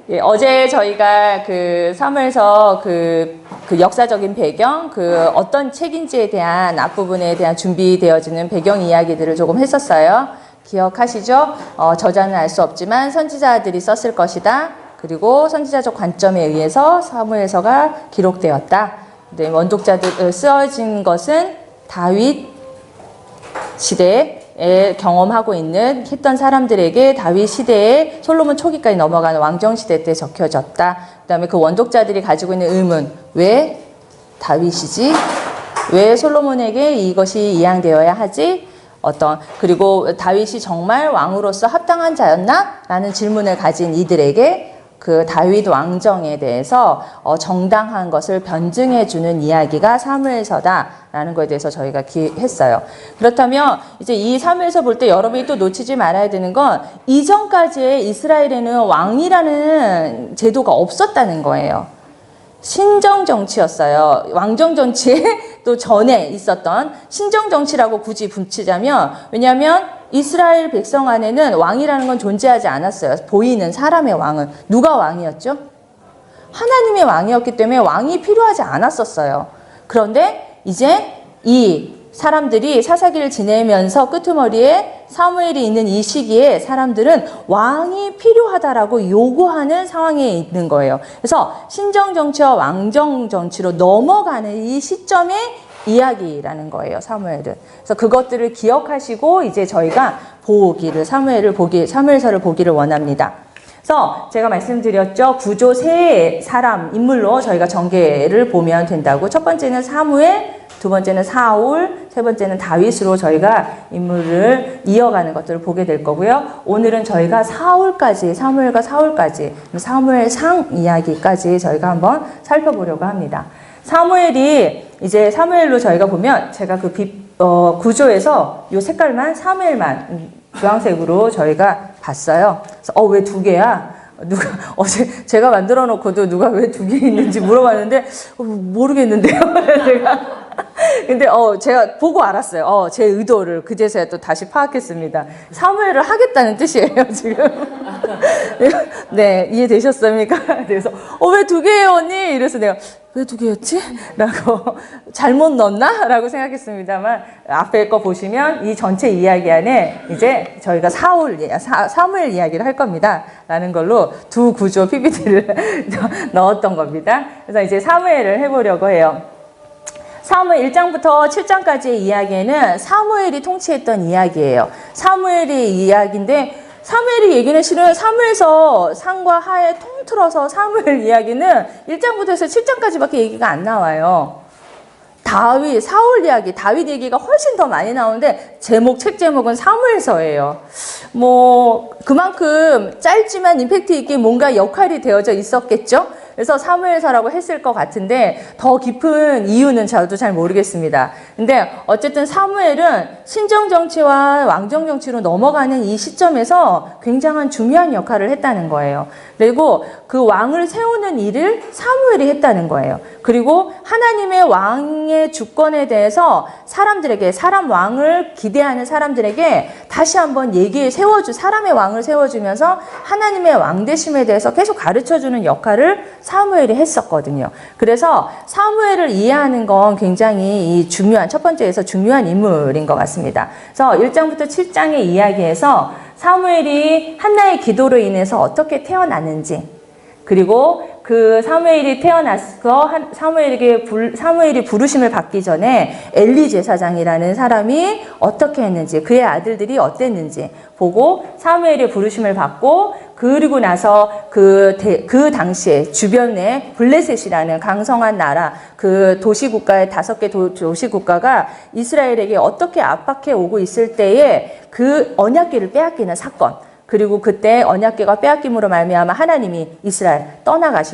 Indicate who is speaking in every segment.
Speaker 1: 예, 어제 저희가 그 사무엘서 그 역사적인 배경, 그 어떤 책인지에 대한 앞부분에 대한 준비되어지는 배경 이야기들을 조금 했었어요. 기억하시죠? 저자는 알 수 없지만 선지자들이 썼을 것이다. 그리고 선지자적 관점에 의해서 사무엘서가 기록되었다. 네, 원독자들 쓰여진 것은 다윗 시대에 경험하고 했던 사람들에게 다윗 시대에 솔로몬 초기까지 넘어가는 왕정 시대 때 적혀졌다. 그 다음에 그 원독자들이 가지고 있는 의문, 왜 다윗이지? 왜 솔로몬에게 이것이 이양되어야 하지? 그리고 다윗이 정말 왕으로서 합당한 자였나? 라는 질문을 가진 이들에게 그 다윗 왕정에 대해서 정당한 것을 변증해주는 이야기가 사무엘서다라는 것에 대해서 저희가 했어요. 그렇다면 이제 이 사무엘서 볼 때 여러분이 또 놓치지 말아야 되는 건 이전까지의 이스라엘에는 왕이라는 제도가 없었다는 거예요. 신정 정치였어요. 왕정 정치에 또 전에 있었던 신정 정치라고 굳이 붙이자면, 왜냐하면 이스라엘 백성 안에는 왕이라는 건 존재하지 않았어요. 보이는 사람의 왕은. 누가 왕이었죠? 하나님의 왕이었기 때문에 왕이 필요하지 않았었어요. 그런데 이제 이 사람들이 사사기를 지내면서 끄트머리에 사무엘이 있는 이 시기에 사람들은 왕이 필요하다라고 요구하는 상황에 있는 거예요. 그래서 신정정치와 왕정정치로 넘어가는 이 시점의 이야기라는 거예요, 사무엘은. 그래서 그것들을 기억하시고 이제 저희가 사무엘서를 보기를 원합니다. 그래서 제가 말씀드렸죠. 구조 세 사람, 인물로 저희가 전개를 보면 된다고. 첫 번째는 사무엘, 두 번째는 사울, 세 번째는 다윗으로 저희가 인물을 이어가는 것들을 보게 될 거고요. 오늘은 저희가 사무엘과 사울까지, 사무엘상 이야기까지 저희가 한번 살펴보려고 합니다. 사무엘이 이제 사무엘로 저희가 보면 제가 구조에서 요 색깔만 사무엘만 주황색으로 저희가 봤어요. 그래서 왜 두 개야? 누가 어제 제가 만들어 놓고도 누가 왜 두 개 있는지 물어봤는데 모르겠는데요. 제가 근데 제가 보고 알았어요. 제 의도를 그제서야 또 다시 파악했습니다. 사무엘을 하겠다는 뜻이에요, 지금. 네, 이해되셨습니까? 그래서 왜 두 개예요, 언니? 이래서 내가 왜 두 개였지? 라고 잘못 넣었나? 라고 생각했습니다만 앞에 거 보시면 이 전체 이야기 안에 이제 저희가 사무엘 이야기를 할 겁니다. 라는 걸로 두 구조 PPT를 넣었던 겁니다. 그래서 이제 사무엘을 해보려고 해요. 사무엘 1장부터 7장까지의 이야기에는 사무엘이 통치했던 이야기예요. 사무엘의 이야기인데 사무엘의 얘기는 실은 사무엘서 상과 하에 통틀어서 사무엘 이야기는 1장부터 해서 7장까지밖에 얘기가 안 나와요. 사울 이야기, 다윗 얘기가 훨씬 더 많이 나오는데 책 제목은 사무엘서예요. 그만큼 짧지만 임팩트 있게 뭔가 역할이 되어져 있었겠죠? 그래서 사무엘서라고 했을 것 같은데 더 깊은 이유는 저도 잘 모르겠습니다. 근데 어쨌든 사무엘은 신정정치와 왕정정치로 넘어가는 이 시점에서 굉장한 중요한 역할을 했다는 거예요. 그리고 그 왕을 세우는 일을 사무엘이 했다는 거예요. 그리고 하나님의 왕의 주권에 대해서 사람 왕을 기대하는 사람들에게 다시 한번 사람의 왕을 세워주면서 하나님의 왕되심에 대해서 계속 가르쳐주는 역할을 사무엘이 했었거든요. 그래서 사무엘을 이해하는 건 굉장히 첫 번째에서 중요한 인물인 것 같습니다. 그래서 1장부터 7장의 이야기에서 사무엘이 한나의 기도로 인해서 어떻게 태어났는지, 그리고 그 사무엘이 태어나서 사무엘이 부르심을 받기 전에 엘리 제사장이라는 사람이 어떻게 했는지, 그의 아들들이 어땠는지 보고 사무엘의 부르심을 받고, 그리고 나서 그 당시에 주변에 블레셋이라는 강성한 나라, 그 도시국가의 5개 도시국가가 이스라엘에게 어떻게 압박해 오고 있을 때에 그 언약궤를 빼앗기는 사건, 그리고 그때 언약궤가 빼앗김으로 말미암아 하나님이 이스라엘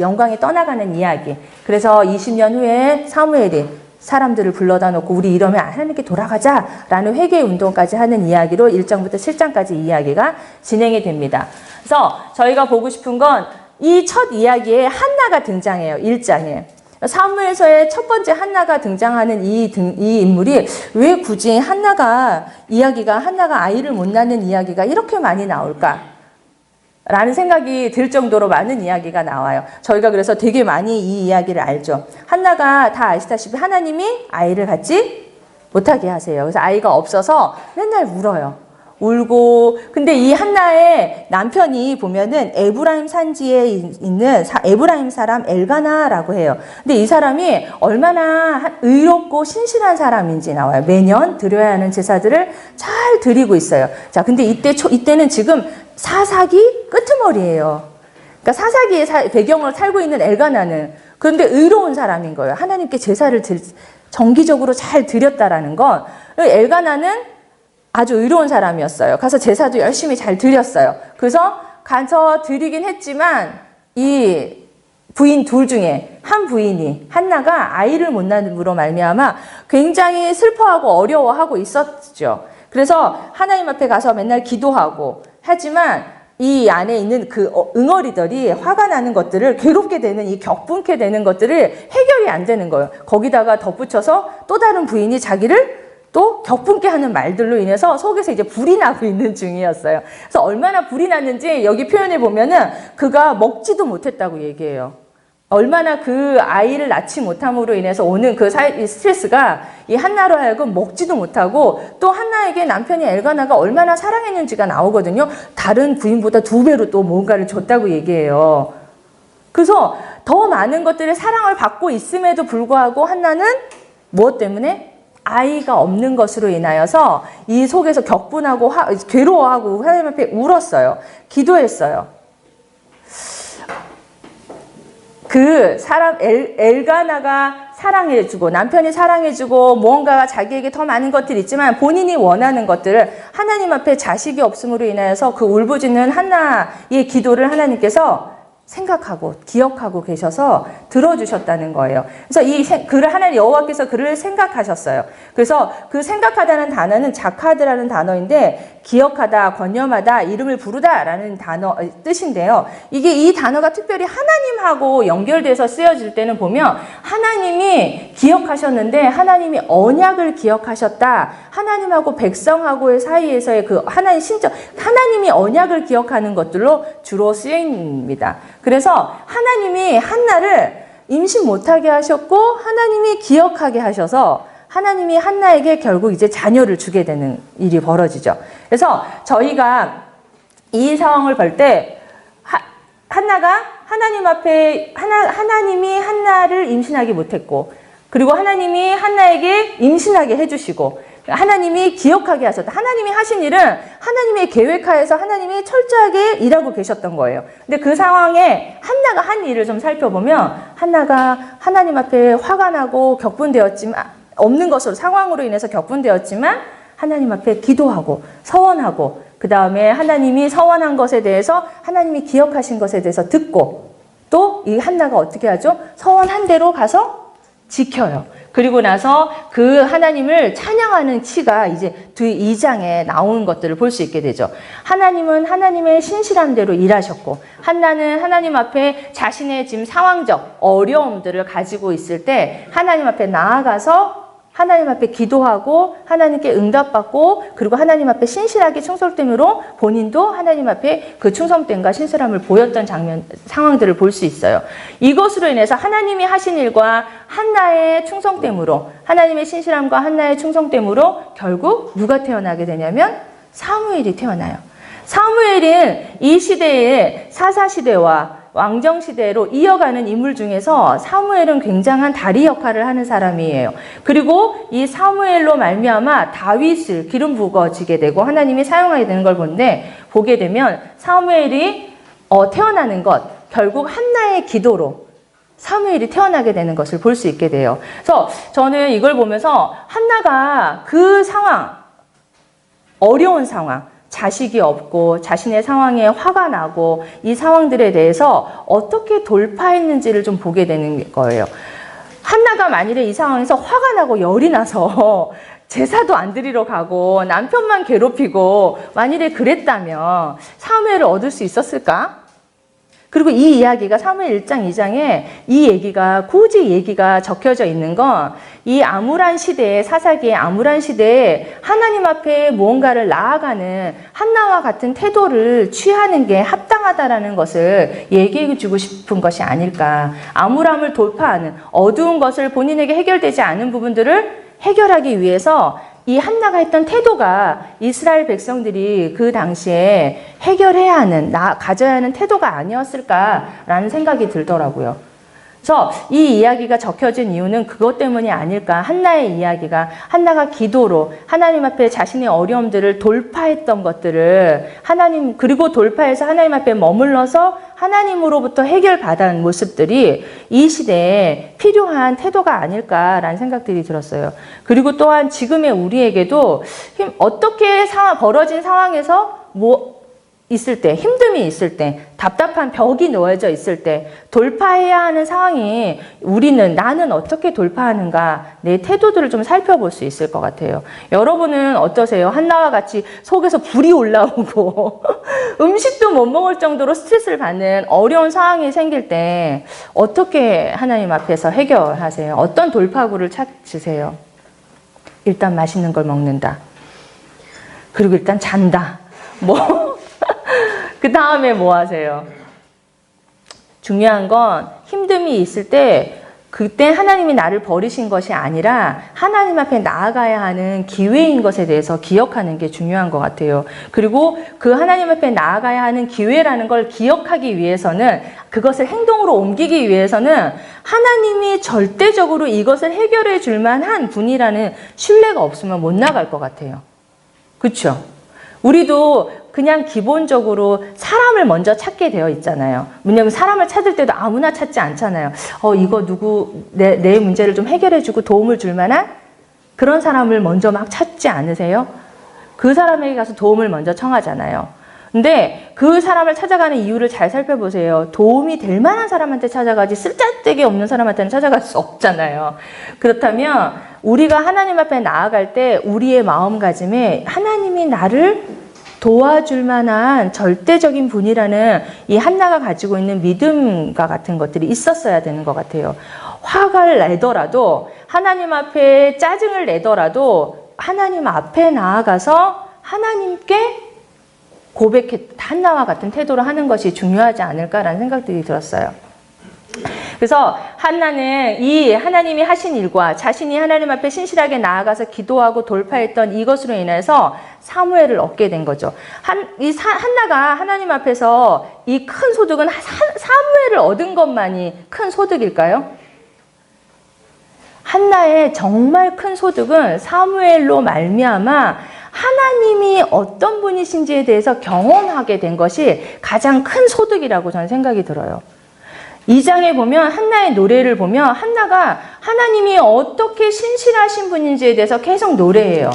Speaker 1: 영광에 떠나가는 이야기. 그래서 20년 후에 사무엘이 사람들을 불러다 놓고 우리 이러면 하나님께 돌아가자라는 회개 운동까지 하는 이야기로 1장부터 7장까지 이야기가 진행이 됩니다. 그래서 저희가 보고 싶은 건 이 첫 이야기에 한나가 등장해요. 1장에. 사무엘서의 첫 번째 한나가 등장하는 이 인물이 왜 굳이 한나가 아이를 못 낳는 이야기가 이렇게 많이 나올까? 라는 생각이 들 정도로 많은 이야기가 나와요. 저희가 그래서 되게 많이 이 이야기를 알죠. 한나가 다 아시다시피 하나님이 아이를 갖지 못하게 하세요. 그래서 아이가 없어서 맨날 울어요. 울고, 근데 이 한나의 남편이 보면은 에브라임 산지에 있는 에브라임 사람 엘가나라고 해요. 근데 이 사람이 얼마나 의롭고 신실한 사람인지 나와요. 매년 드려야 하는 제사들을 잘 드리고 있어요. 자, 근데 이때는 지금 사사기 끄트머리예요. 그러니까 사사기의 배경으로 살고 있는 엘가나는 그런데 의로운 사람인 거예요. 하나님께 제사를 정기적으로 잘 드렸다라는 건 엘가나는 아주 의로운 사람이었어요. 가서 제사도 열심히 잘 드렸어요. 그래서 가서 드리긴 했지만 이 부인 둘 중에 한 부인이 한나가 아이를 못 낳음으로 말미암아 굉장히 슬퍼하고 어려워하고 있었죠. 그래서 하나님 앞에 가서 맨날 기도하고 하지만 이 안에 있는 그 응어리들이 화가 나는 것들을 괴롭게 되는 이 격분케 되는 것들을 해결이 안 되는 거예요. 거기다가 덧붙여서 또 다른 부인이 자기를 또 격분케 하는 말들로 인해서 속에서 이제 불이 나고 있는 중이었어요. 그래서 얼마나 불이 났는지 여기 표현해 보면은 그가 먹지도 못했다고 얘기해요. 얼마나 그 아이를 낳지 못함으로 인해서 오는 그 스트레스가 이 한나로 하여금 먹지도 못하고 또 한나에게 남편이 엘가나가 얼마나 사랑했는지가 나오거든요. 다른 부인보다 2배로 또 뭔가를 줬다고 얘기해요. 그래서 더 많은 것들의 사랑을 받고 있음에도 불구하고 한나는 무엇 때문에? 아이가 없는 것으로 인하여서 이 속에서 격분하고 괴로워하고 하나님 앞에 울었어요. 기도했어요. 그 사람 엘가나가 사랑해주고 남편이 사랑해주고 무언가가 자기에게 더 많은 것들이 있지만 본인이 원하는 것들을 하나님 앞에 자식이 없음으로 인하여서 그 울부짖는 한나의 기도를 하나님께서 생각하고 기억하고 계셔서 들어주셨다는 거예요. 그래서 그를 하나님 여호와께서 그를 생각하셨어요. 그래서 그 생각하다는 단어는 자카드라는 단어인데 기억하다, 권념하다, 이름을 부르다라는 단어 뜻인데요. 이게 이 단어가 특별히 하나님하고 연결돼서 쓰여질 때는 보면 하나님이 기억하셨는데 하나님이 언약을 기억하셨다. 하나님하고 백성하고의 사이에서의 그 하나님 신적 하나님이 언약을 기억하는 것들로 주로 쓰입니다. 그래서 하나님이 한나를 임신 못하게 하셨고 하나님이 기억하게 하셔서 하나님이 한나에게 결국 이제 자녀를 주게 되는 일이 벌어지죠. 그래서 저희가 이 상황을 볼 때 한나가 하나님 앞에 하나님이 한나를 임신하기 못했고 그리고 하나님이 한나에게 임신하게 해주시고 하나님이 기억하게 하셨다. 하나님이 하신 일은 하나님의 계획하에서 하나님이 철저하게 일하고 계셨던 거예요. 근데 그 상황에 한나가 한 일을 좀 살펴보면 한나가 하나님 앞에 화가 나고 격분되었지만 없는 것으로 상황으로 인해서 격분되었지만 하나님 앞에 기도하고 서원하고 그 다음에 하나님이 서원한 것에 대해서 하나님이 기억하신 것에 대해서 듣고 또 이 한나가 어떻게 하죠? 서원한 대로 가서 지켜요. 그리고 나서 그 하나님을 찬양하는 치가 이제 뒤 2장에 나오는 것들을 볼 수 있게 되죠. 하나님은 하나님의 신실한 대로 일하셨고 한나는 하나님 앞에 자신의 지금 상황적 어려움들을 가지고 있을 때 하나님 앞에 나아가서 하나님 앞에 기도하고 하나님께 응답받고 그리고 하나님 앞에 신실하게 충성됨으로 본인도 하나님 앞에 그 충성됨과 신실함을 보였던 상황들을 볼 수 있어요. 이것으로 인해서 하나님이 하신 일과 한나의 충성됨으로 하나님의 신실함과 한나의 충성됨으로 결국 누가 태어나게 되냐면 사무엘이 태어나요. 사무엘은 이 시대의 사사시대와 왕정시대로 이어가는 인물 중에서 사무엘은 굉장한 다리 역할을 하는 사람이에요. 그리고 이 사무엘로 말미암아 다윗을 기름 부어지게 되고 하나님이 사용하게 되는 걸 보게 되면 사무엘이 태어나는 것 결국 한나의 기도로 사무엘이 태어나게 되는 것을 볼 수 있게 돼요. 그래서 저는 이걸 보면서 한나가 그 상황 어려운 상황 자식이 없고 자신의 상황에 화가 나고 이 상황들에 대해서 어떻게 돌파했는지를 좀 보게 되는 거예요. 한나가 만일에 이 상황에서 화가 나고 열이 나서 제사도 안 드리러 가고 남편만 괴롭히고 만일에 그랬다면 사무엘을 얻을 수 있었을까? 그리고 이 이야기가 사무엘 1장 2장에 이 얘기가 굳이 얘기가 적혀져 있는 건 이 암울한 시대에, 사사기의 암울한 시대에 하나님 앞에 무언가를 나아가는 한나와 같은 태도를 취하는 게 합당하다라는 것을 얘기해 주고 싶은 것이 아닐까. 암울함을 돌파하는, 어두운 것을 본인에게 해결되지 않은 부분들을 해결하기 위해서 이 한나가 했던 태도가 이스라엘 백성들이 그 당시에 해결해야 하는, 가져야 하는 태도가 아니었을까라는 생각이 들더라고요. 그래서 이 이야기가 적혀진 이유는 그것 때문이 아닐까. 한나의 이야기가, 한나가 기도로 하나님 앞에 자신의 어려움들을 돌파했던 것들을 그리고 돌파해서 하나님 앞에 머물러서 하나님으로부터 해결받은 모습들이 이 시대에 필요한 태도가 아닐까라는 생각들이 들었어요. 그리고 또한 지금의 우리에게도 어떻게 벌어진 상황에서 있을 때, 힘듦이 있을 때, 답답한 벽이 놓여져 있을 때, 돌파해야 하는 상황이 나는 어떻게 돌파하는가, 내 태도들을 좀 살펴볼 수 있을 것 같아요. 여러분은 어떠세요? 한나와 같이 속에서 불이 올라오고 음식도 못 먹을 정도로 스트레스를 받는 어려운 상황이 생길 때 어떻게 하나님 앞에서 해결하세요? 어떤 돌파구를 찾으세요? 일단 맛있는 걸 먹는다. 그리고 일단 잔다. 그 다음에 뭐 하세요? 중요한 건 힘듦이 있을 때 그때 하나님이 나를 버리신 것이 아니라 하나님 앞에 나아가야 하는 기회인 것에 대해서 기억하는 게 중요한 것 같아요. 그리고 그 하나님 앞에 나아가야 하는 기회라는 걸 기억하기 위해서는, 그것을 행동으로 옮기기 위해서는 하나님이 절대적으로 이것을 해결해 줄 만한 분이라는 신뢰가 없으면 못 나갈 것 같아요. 그렇죠? 우리도 그냥 기본적으로 사람을 먼저 찾게 되어 있잖아요. 왜냐하면 사람을 찾을 때도 아무나 찾지 않잖아요. 이거 내 문제를 좀 해결해주고 도움을 줄 만한 그런 사람을 먼저 막 찾지 않으세요? 그 사람에게 가서 도움을 먼저 청하잖아요. 근데 그 사람을 찾아가는 이유를 잘 살펴보세요. 도움이 될 만한 사람한테 찾아가지 쓸데기 없는 사람한테는 찾아갈 수 없잖아요. 그렇다면 우리가 하나님 앞에 나아갈 때 우리의 마음가짐에 하나님이 나를 도와줄 만한 절대적인 분이라는 이 한나가 가지고 있는 믿음과 같은 것들이 있었어야 되는 것 같아요. 화를 내더라도, 하나님 앞에 짜증을 내더라도 하나님 앞에 나아가서 하나님께 한나와 같은 태도를 하는 것이 중요하지 않을까라는 생각들이 들었어요. 그래서 한나는 이 하나님이 하신 일과 자신이 하나님 앞에 신실하게 나아가서 기도하고 돌파했던 이것으로 인해서 사무엘을 얻게 된 거죠. 한나가 하나님 앞에서 이 큰 소득은 사무엘을 얻은 것만이 큰 소득일까요? 한나의 정말 큰 소득은 사무엘로 말미암아 하나님이 어떤 분이신지에 대해서 경험하게 된 것이 가장 큰 소득이라고 저는 생각이 들어요. 2장에 보면 한나의 노래를 보면 한나가 하나님이 어떻게 신실하신 분인지에 대해서 계속 노래해요.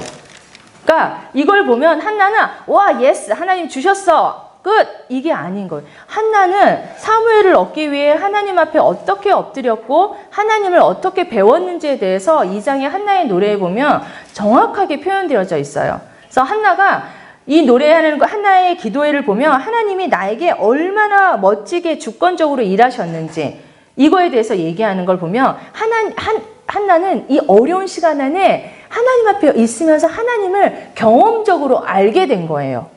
Speaker 1: 그러니까 이걸 보면 한나는 와, 예스, 하나님 주셨어, 끝, 이게 아닌 거예요. 한나는 사무엘을 얻기 위해 하나님 앞에 어떻게 엎드렸고 하나님을 어떻게 배웠는지에 대해서 2장의 한나의 노래에 보면 정확하게 표현되어져 있어요. 그래서 한나가 이 노래하는 한나의 기도회를 보면 하나님이 나에게 얼마나 멋지게 주권적으로 일하셨는지 이거에 대해서 얘기하는 걸 보면 한나는 이 어려운 시간 안에 하나님 앞에 있으면서 하나님을 경험적으로 알게 된 거예요.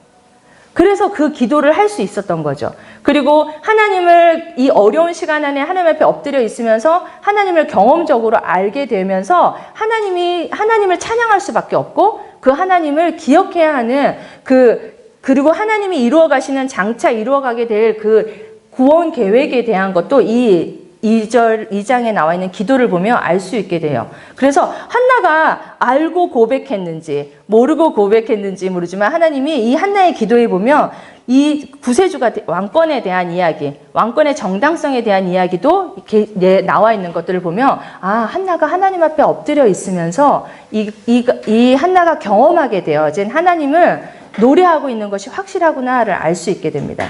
Speaker 1: 그래서 그 기도를 할 수 있었던 거죠. 그리고 하나님을 이 어려운 시간 안에 하나님 앞에 엎드려 있으면서 하나님을 경험적으로 알게 되면서 하나님을 찬양할 수밖에 없고 그 하나님을 기억해야 하는 그리고 하나님이 장차 이루어가게 될 그 구원 계획에 대한 것도 이 2장에 나와 있는 기도를 보면 알 수 있게 돼요. 그래서 한나가 알고 고백했는지 모르고 고백했는지 모르지만 하나님이 이 한나의 기도에 보면 이 구세주가 왕권에 대한 이야기, 왕권의 정당성에 대한 이야기도 이렇게 나와 있는 것들을 보면 한나가 하나님 앞에 엎드려 있으면서 이 한나가 경험하게 되어진 하나님을 노래하고 있는 것이 확실하구나를 알 수 있게 됩니다.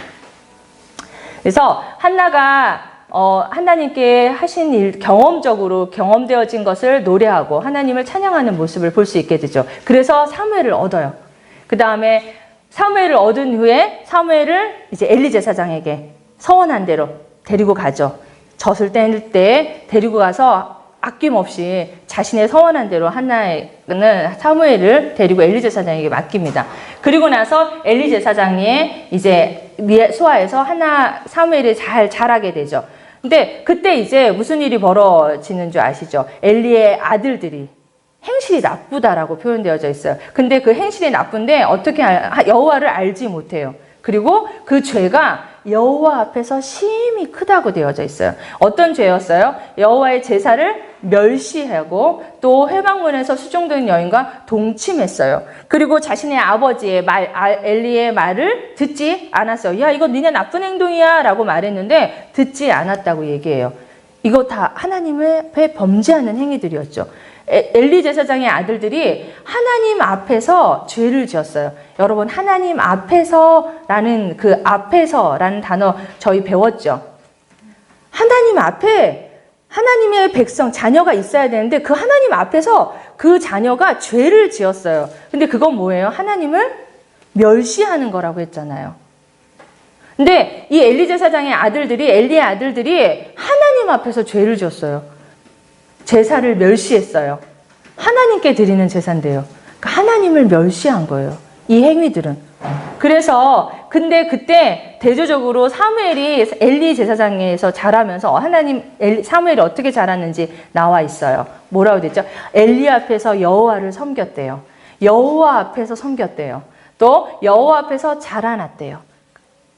Speaker 1: 그래서 한나가 하나님께 하신 일, 경험적으로 경험되어진 것을 노래하고 하나님을 찬양하는 모습을 볼 수 있게 되죠. 그래서 사무엘을 얻어요. 그 다음에 사무엘을 얻은 후에 사무엘을 이제 엘리 제사장에게 서원한 대로 데리고 가죠. 젖을 뗄 때 데리고 가서 아낌없이 자신의 서원한 대로 한나는 사무엘을 데리고 엘리 제사장에게 맡깁니다. 그리고 나서 엘리 제사장이 이제 소아에서 사무엘이 잘 자라게 되죠. 근데 그때 이제 무슨 일이 벌어지는 줄 아시죠? 엘리의 아들들이 행실이 나쁘다라고 표현되어져 있어요. 근데 그 행실이 나쁜데 어떻게 여호와를 알지 못해요. 그리고 그 죄가 여호와 앞에서 심히 크다고 되어져 있어요. 어떤 죄였어요? 여호와의 제사를 멸시하고 또 회방문에서 수종된 여인과 동침했어요. 그리고 자신의 아버지의 엘리의 말을 듣지 않았어요. 야, 이거 니네 나쁜 행동이야 라고 말했는데 듣지 않았다고 얘기해요. 이거 다 하나님의 범죄하는 행위들이었죠. 엘리 제사장의 아들들이 하나님 앞에서 죄를 지었어요. 여러분, 하나님 앞에서라는 그 앞에서라는 단어 저희 배웠죠. 하나님 앞에 하나님의 백성, 자녀가 있어야 되는데 그 하나님 앞에서 그 자녀가 죄를 지었어요. 근데 그건 뭐예요? 하나님을 멸시하는 거라고 했잖아요. 근데 이 엘리 제사장의 아들들이, 엘리의 아들들이 하나님 앞에서 죄를 지었어요. 제사를 멸시했어요. 하나님께 드리는 제사인데요. 그러니까 하나님을 멸시한 거예요. 이 행위들은. 그래서 근데 그때 대조적으로 사무엘이 엘리 제사장에서 자라면서 사무엘이 어떻게 자랐는지 나와 있어요. 뭐라고 됐죠? 엘리 앞에서 여호와를 섬겼대요. 여호와 앞에서 섬겼대요. 또 여호와 앞에서 자라났대요.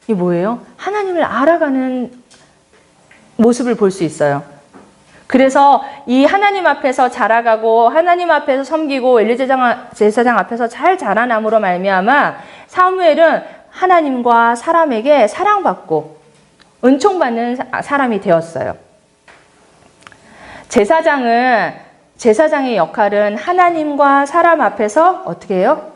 Speaker 1: 이게 뭐예요? 하나님을 알아가는 모습을 볼 수 있어요. 그래서 이 하나님 앞에서 자라가고 하나님 앞에서 섬기고 엘리 제사장 앞에서 잘 자라남으로 말미암아 사무엘은 하나님과 사람에게 사랑받고 은총받는 사람이 되었어요. 제사장의 역할은 하나님과 사람 앞에서 어떻게 해요?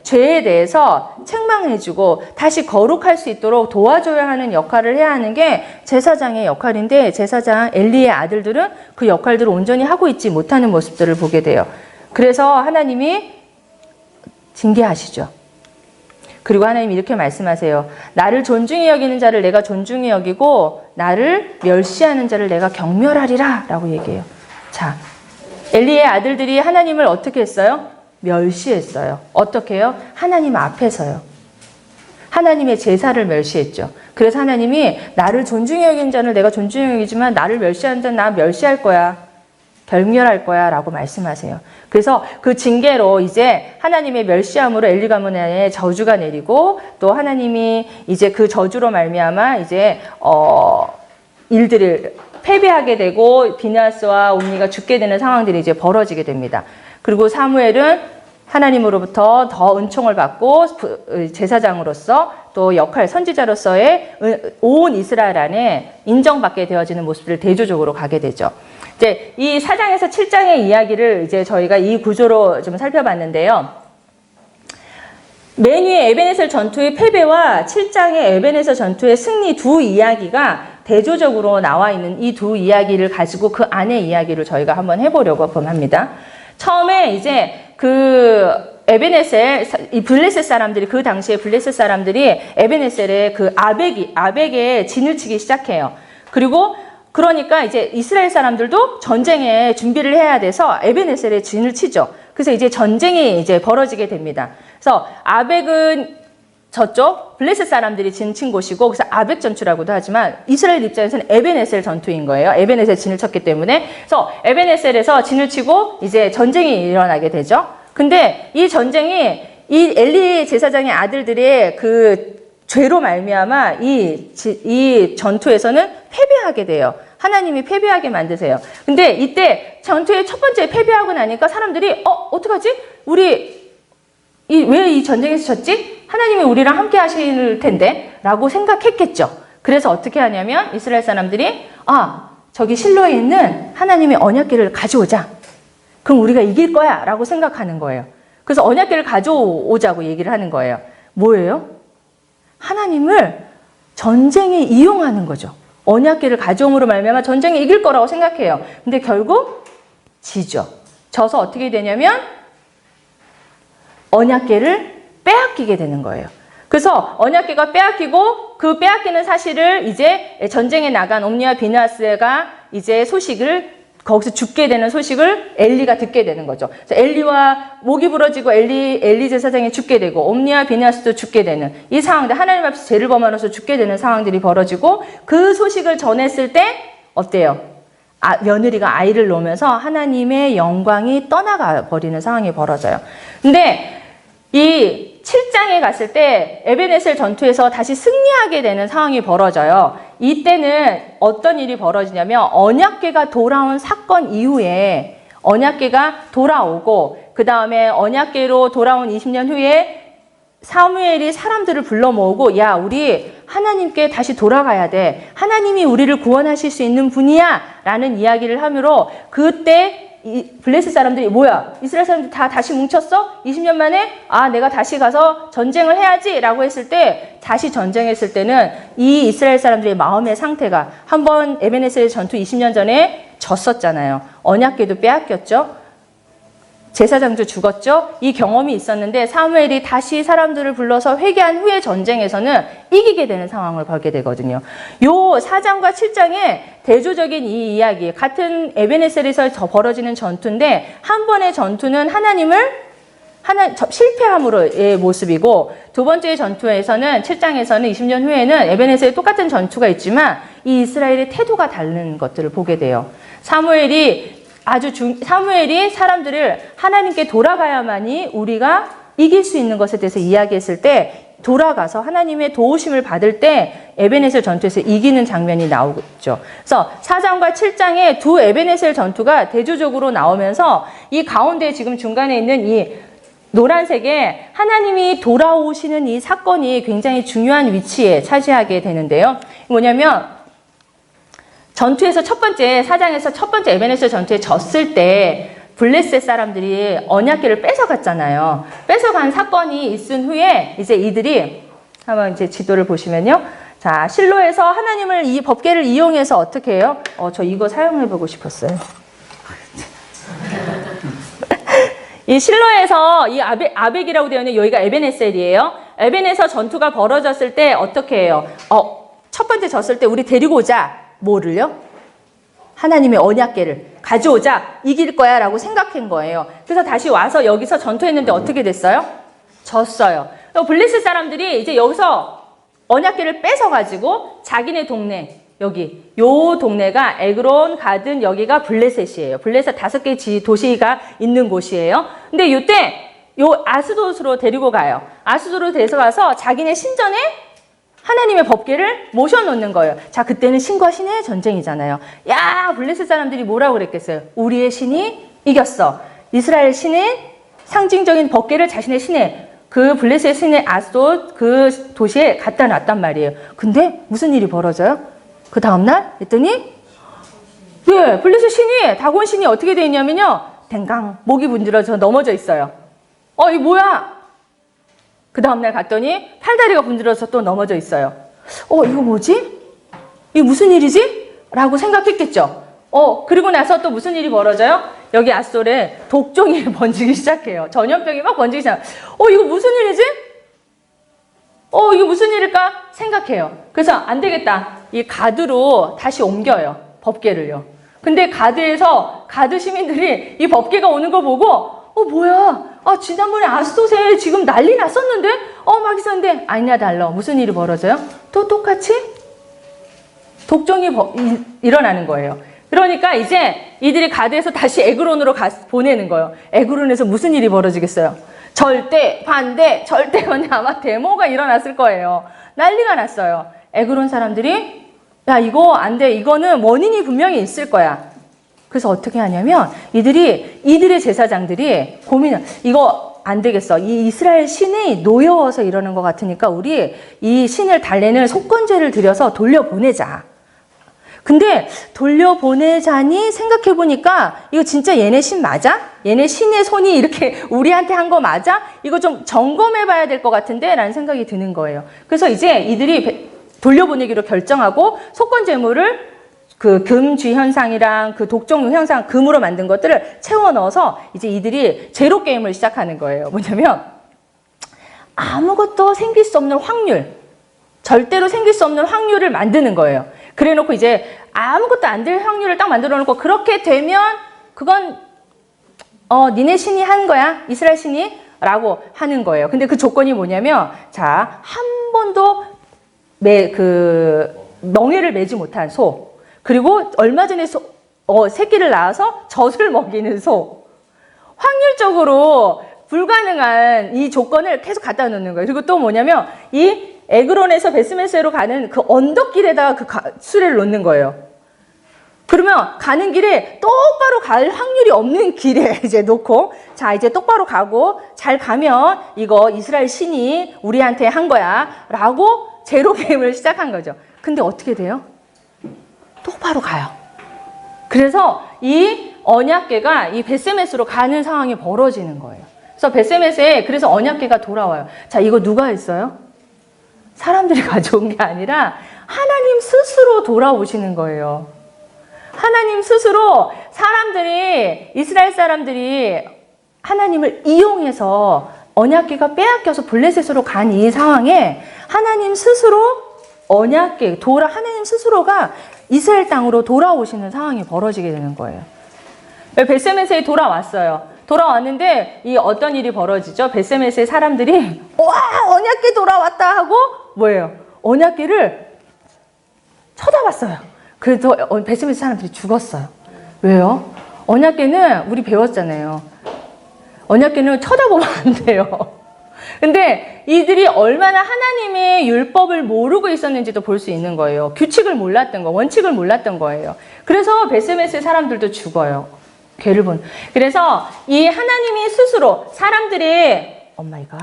Speaker 1: 죄에 대해서 책망해주고 다시 거룩할 수 있도록 도와줘야 하는 역할을 해야 하는 게 제사장의 역할인데 제사장 엘리의 아들들은 그 역할들을 온전히 하고 있지 못하는 모습들을 보게 돼요. 그래서 하나님이 징계하시죠. 그리고 하나님이 이렇게 말씀하세요. 나를 존중히 여기는 자를 내가 존중히 여기고 나를 멸시하는 자를 내가 경멸하리라 라고 얘기해요. 자, 엘리의 아들들이 하나님을 어떻게 했어요? 멸시했어요. 어떻게 해요? 하나님 앞에서요. 하나님의 제사를 멸시했죠. 그래서 하나님이 나를 존중히 여기는 자는 내가 존중히 여기지만 나를 멸시하는 자는 나 멸시할 거야. 경멸할 거야 라고 말씀하세요. 그래서 그 징계로 이제 하나님의 멸시함으로 엘리 가문에 저주가 내리고 또 하나님이 이제 그 저주로 말미암아 이제 일들을 패배하게 되고 비느하스와 옴니가 죽게 되는 상황들이 이제 벌어지게 됩니다. 그리고 사무엘은 하나님으로부터 더 은총을 받고 제사장으로서 또 선지자로서의 온 이스라엘 안에 인정받게 되어지는 모습을 대조적으로 가게 되죠. 이제 이 4장에서 7장의 이야기를 이제 저희가 이 구조로 좀 살펴봤는데요. 맨 위에 에벤에셀 전투의 패배와 7장의 에벤에셀 전투의 승리 두 이야기가 대조적으로 나와 있는 이 두 이야기를 가지고 그 안의 이야기를 저희가 한번 해보려고 합니다. 처음에 이제 이 블레셋 사람들이, 그 당시에 블레셋 사람들이 에벤에셀의 그 아벡에 진을 치기 시작해요. 그러니까 이제 이스라엘 사람들도 전쟁에 준비를 해야 돼서 에벤에셀에 진을 치죠. 그래서 이제 전쟁이 이제 벌어지게 됩니다. 그래서 아벡은 저쪽 블레셋 사람들이 진 친 곳이고, 그래서 아벡 전투라고도 하지만 이스라엘 입장에서는 에벤에셀 전투인 거예요. 에벤에셀 진을 쳤기 때문에. 그래서 에벤에셀에서 진을 치고 이제 전쟁이 일어나게 되죠. 근데 이 전쟁이 이 엘리 제사장의 아들들의 그 죄로 말미암아 이 전투에서는 패배하게 돼요. 하나님이 패배하게 만드세요. 근데 이때 전투의 첫 번째 패배하고 나니까 사람들이 어떡하지? 우리 왜 이 전쟁에서 졌지? 하나님이 우리랑 함께 하실 텐데 라고 생각했겠죠. 그래서 어떻게 하냐면 이스라엘 사람들이 저기 실로에 있는 하나님의 언약궤를 가져오자. 그럼 우리가 이길 거야 라고 생각하는 거예요. 그래서 언약궤를 가져오자고 얘기를 하는 거예요. 뭐예요? 하나님을 전쟁에 이용하는 거죠. 언약궤를 가져옴으로 말미암아 전쟁에 이길 거라고 생각해요. 근데 결국 지죠. 져서 어떻게 되냐면 언약궤를 빼앗기게 되는 거예요. 그래서 언약궤가 빼앗기고 그 빼앗기는 사실을 이제 전쟁에 나간 옴니와 비느하스가 이제 소식을 거기서 죽게 되는 소식을 엘리가 듣게 되는 거죠. 그래서 엘리와 목이 부러지고 엘리 제사장이 죽게 되고 옴니와 비느하스도 죽게 되는 이 상황들, 하나님 앞에서 죄를 범함으로써 죽게 되는 상황들이 벌어지고 그 소식을 전했을 때 어때요? 며느리가 아이를 놓으면서 하나님의 영광이 떠나가 버리는 상황이 벌어져요. 근데 이 7장에 갔을 때 에베네셀 전투에서 다시 승리하게 되는 상황이 벌어져요. 이때는 어떤 일이 벌어지냐면 언약궤가 돌아온 사건 이후에 언약궤가 돌아오고 그 다음에 언약궤로 돌아온 20년 후에 사무엘이 사람들을 불러 모으고 야 우리 하나님께 다시 돌아가야 돼. 하나님이 우리를 구원하실 수 있는 분이야 라는 이야기를 하므로 그때 이 블레셋 사람들이 뭐야? 이스라엘 사람들 다 다시 뭉쳤어? 20년 만에? 내가 다시 가서 전쟁을 해야지 라고 했을 때 다시 전쟁했을 때는 이 이스라엘 사람들의 마음의 상태가 한번 에베네셀 전투 20년 전에 졌었잖아요. 언약궤도 빼앗겼죠. 제사장도 죽었죠. 이 경험이 있었는데 사무엘이 다시 사람들을 불러서 회개한 후에 전쟁에서는 이기게 되는 상황을 벌게 되거든요. 요 4장과 7장의 대조적인 이 이야기, 같은 에베네셀에서 벌어지는 전투인데 한 번의 전투는 실패함으로의 모습이고 두 번째 전투에서는 7장에서는 20년 후에는 에베네셀에 똑같은 전투가 있지만 이 이스라엘의 태도가 다른 것들을 보게 돼요. 사무엘이 사람들을 하나님께 돌아가야만이 우리가 이길 수 있는 것에 대해서 이야기했을 때 돌아가서 하나님의 도우심을 받을 때 에베네셀 전투에서 이기는 장면이 나오죠. 그래서 4장과 7장의 두 에베네셀 전투가 대조적으로 나오면서 이 가운데 지금 중간에 있는 이 노란색에 하나님이 돌아오시는 이 사건이 굉장히 중요한 위치에 차지하게 되는데요. 뭐냐면 전투에서 4장에서 첫 번째 에베네셀 전투에 졌을 때 블레셋 사람들이 언약궤를 뺏어갔잖아요. 뺏어간 사건이 있은 후에 이제 이들이 한번 이제 지도를 보시면요. 자, 실로에서 하나님을 이 법궤를 이용해서 어떻게 해요? 저 이거 사용해보고 싶었어요. 이 실로에서 이 아벡이라고 되어 있는 여기가 에베네셀이에요. 에벤에서 전투가 벌어졌을 때 어떻게 해요? 첫 번째 졌을 때 우리 데리고 오자. 뭐를요? 하나님의 언약궤를 가져오자. 이길 거야 라고 생각한 거예요. 그래서 다시 와서 여기서 전투했는데 어떻게 됐어요? 졌어요. 블레셋 사람들이 이제 여기서 언약궤를 뺏어가지고 자기네 동네, 여기 요 동네가 에그론, 가든, 여기가 블레셋이에요. 블레셋 5개 도시가 있는 곳이에요. 근데 이때 요 아스돗으로 데리고 가요. 아스돗으로 데려가서 자기네 신전에 하나님의 법궤를 모셔놓는 거예요. 자, 그때는 신과 신의 전쟁이잖아요. 야, 블레셋 사람들이 뭐라고 그랬겠어요? 우리의 신이 이겼어. 이스라엘 신의 상징적인 법궤를 자신의 신의 그 블레셋 신의 아스돗 그 도시에 갖다 놨단 말이에요. 근데 무슨 일이 벌어져요? 그 다음날 했더니 블레셋 신이, 다곤 신이 어떻게 되어 있냐면요. 댕강, 목이 분질러져 넘어져 있어요. 이거 뭐야? 그 다음날 갔더니 팔다리가 분질러서 또 넘어져 있어요. 이거 뭐지? 이게 무슨 일이지? 라고 생각했겠죠. 그리고 나서 또 무슨 일이 벌어져요? 여기 아솔에 독종이 번지기 시작해요. 전염병이 막 번지기 시작해요. 이거 무슨 일이지? 이거 무슨 일일까? 생각해요. 그래서 안 되겠다. 이 가드로 다시 옮겨요. 법궤를요. 근데 가드 시민들이 이 법궤가 오는 거 보고 뭐야? 지난번에 아스돗에 지금 난리 났었는데? 막 있었는데, 아니나 달라. 무슨 일이 벌어져요? 또 똑같이 독종이 일어나는 거예요. 그러니까 이제 이들이 가드에서 다시 에그론으로 보내는 거예요. 에그론에서 무슨 일이 벌어지겠어요? 절대, 반대, 아마 데모가 일어났을 거예요. 난리가 났어요. 에그론 사람들이, 야, 이거 안 돼. 이거는 원인이 분명히 있을 거야. 그래서 어떻게 하냐면 이들의 제사장들이 이거 안 되겠어. 이 이스라엘 신이 노여워서 이러는 것 같으니까 우리 이 신을 달래는 속건제를 드려서 돌려보내자. 근데 돌려보내자니 생각해보니까 이거 진짜 얘네 신 맞아? 얘네 신의 손이 이렇게 우리한테 한 거 맞아? 이거 좀 점검해봐야 될 것 같은데? 라는 생각이 드는 거예요. 그래서 이제 이들이 돌려보내기로 결정하고 속건제물을 그 금쥐 현상이랑 그 독종 현상, 금으로 만든 것들을 채워 넣어서 이제 이들이 제로 게임을 시작하는 거예요. 뭐냐면 아무것도 생길 수 없는 확률, 절대로 생길 수 없는 확률을 만드는 거예요. 그래 놓고 이제 아무것도 안 될 확률을 딱 만들어 놓고 그렇게 되면 그건 니네 신이 한 거야. 이스라엘 신이 라고 하는 거예요. 근데 그 조건이 뭐냐면 자, 한 번도 멍에를 매지 못한 소, 그리고 얼마 전에 새끼를 낳아서 젖을 먹이는 소. 확률적으로 불가능한 이 조건을 계속 갖다 놓는 거예요. 그리고 또 뭐냐면 이 에그론에서 베스메스로 가는 그 언덕길에다가 그 수레를 놓는 거예요. 그러면 가는 길에 똑바로 갈 확률이 없는 길에 이제 놓고, 자, 이제 똑바로 가고 잘 가면 이거 이스라엘 신이 우리한테 한 거야 라고 제로 게임을 시작한 거죠. 근데 어떻게 돼요? 똑바로 가요. 그래서 이 언약궤가 이 베스메스로 가는 상황이 벌어지는 거예요. 그래서 베스메스에 그래서 언약궤가 돌아와요. 자, 이거 누가 했어요? 사람들이 가져온 게 아니라 하나님 스스로 돌아오시는 거예요. 하나님 스스로 이스라엘 사람들이 하나님을 이용해서 언약궤가 빼앗겨서 블레셋으로 간 이 상황에 하나님 스스로 하나님 스스로가 이스라엘 땅으로 돌아오시는 상황이 벌어지게 되는 거예요. 베스메스에 돌아왔어요. 돌아왔는데 이 어떤 일이 벌어지죠? 베스메스의 사람들이 와, 언약궤 돌아왔다 하고 뭐예요? 언약궤를 쳐다봤어요. 그래서 베스메스 사람들이 죽었어요. 왜요? 언약궤는 우리 배웠잖아요. 언약궤는 쳐다보면 안 돼요. 근데 이들이 얼마나 하나님의 율법을 모르고 있었는지도 볼 수 있는 거예요. 규칙을 몰랐던 거, 원칙을 몰랐던 거예요. 그래서 베스메스의 사람들도 죽어요. 괴를 본. 그래서 이 하나님이 스스로 사람들이 오마이갓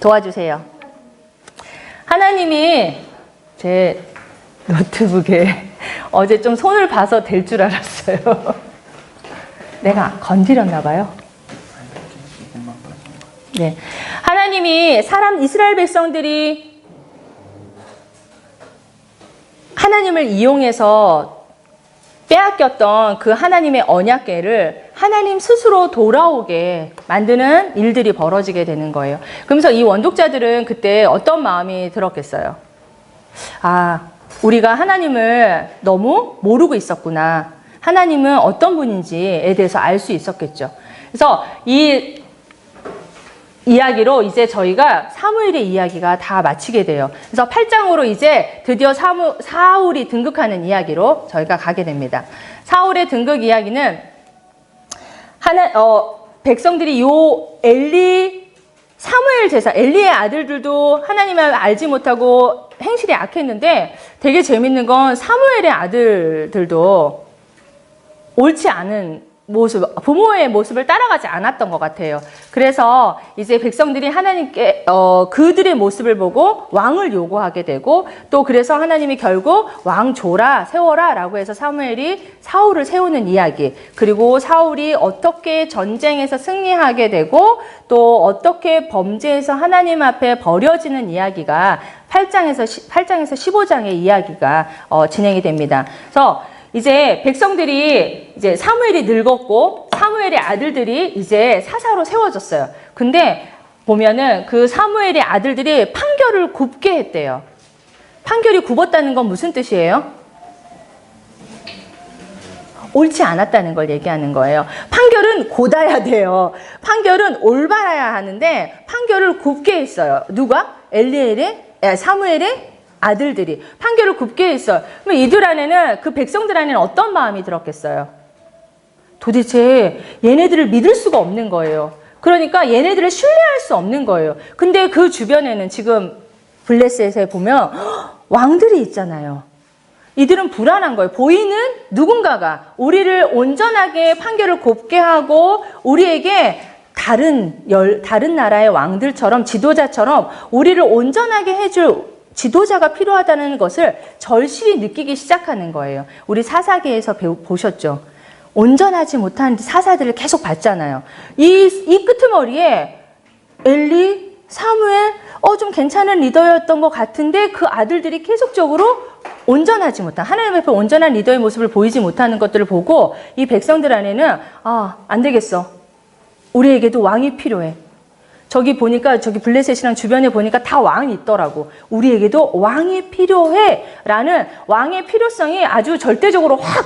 Speaker 1: 도와주세요. 하나님이 제 노트북에 어제 좀 손을 봐서 될 줄 알았어요. 내가 건드렸나 봐요. 네, 하나님이 이스라엘 백성들이 하나님을 이용해서 빼앗겼던 그 하나님의 언약궤를 하나님 스스로 돌아오게 만드는 일들이 벌어지게 되는 거예요. 그러면서 이 원독자들은 그때 어떤 마음이 들었겠어요? 아, 우리가 하나님을 너무 모르고 있었구나. 하나님은 어떤 분인지에 대해서 알 수 있었겠죠. 그래서 이 이야기로 이제 저희가 사무엘의 이야기가 다 마치게 돼요. 그래서 8장으로 이제 드디어 사울이 등극하는 이야기로 저희가 가게 됩니다. 사울의 등극 이야기는 백성들이 사무엘 제사, 엘리의 아들들도 하나님을 알지 못하고 행실이 악했는데 되게 재밌는 건 사무엘의 아들들도 옳지 않은 모습, 부모의 모습을 따라가지 않았던 것 같아요. 그래서 이제 백성들이 하나님께 그들의 모습을 보고 왕을 요구하게 되고, 또 그래서 하나님이 결국 왕 세워라 라고 해서 사무엘이 사울을 세우는 이야기, 그리고 사울이 어떻게 전쟁에서 승리하게 되고 또 어떻게 범죄해서 하나님 앞에 버려지는 이야기가 8장에서 15장의 이야기가 진행이 됩니다. 그래서 이제 백성들이 이제 사무엘이 늙었고 사무엘의 아들들이 이제 사사로 세워졌어요. 근데 보면은 그 사무엘의 아들들이 판결을 굽게 했대요. 판결이 굽었다는 건 무슨 뜻이에요? 옳지 않았다는 걸 얘기하는 거예요. 판결은 곧아야 돼요. 판결은 올바라야 하는데 판결을 굽게 했어요. 누가? 사무엘의 아들들이 판결을 굽게 했어요. 그럼 이들 안에는, 그 백성들 안에는 어떤 마음이 들었겠어요? 도대체 얘네들을 믿을 수가 없는 거예요. 그러니까 얘네들을 신뢰할 수 없는 거예요. 근데 그 주변에는 지금 블레셋에 보면 왕들이 있잖아요. 이들은 불안한 거예요. 보이는 누군가가 우리를 온전하게 판결을 곱게 하고 우리에게 다른 나라의 왕들처럼, 지도자처럼 우리를 온전하게 해줄 지도자가 필요하다는 것을 절실히 느끼기 시작하는 거예요. 우리 사사기에서 보셨죠? 온전하지 못한 사사들을 계속 봤잖아요. 이 끄트머리에 엘리, 사무엘, 좀 괜찮은 리더였던 것 같은데 그 아들들이 계속적으로 온전하지 못한, 하나님 앞에 온전한 리더의 모습을 보이지 못하는 것들을 보고 이 백성들 안에는 안 되겠어. 우리에게도 왕이 필요해. 저기 보니까 저기 블레셋이랑 주변에 보니까 다 왕이 있더라고. 우리에게도 왕이 필요해 라는 왕의 필요성이 아주 절대적으로 확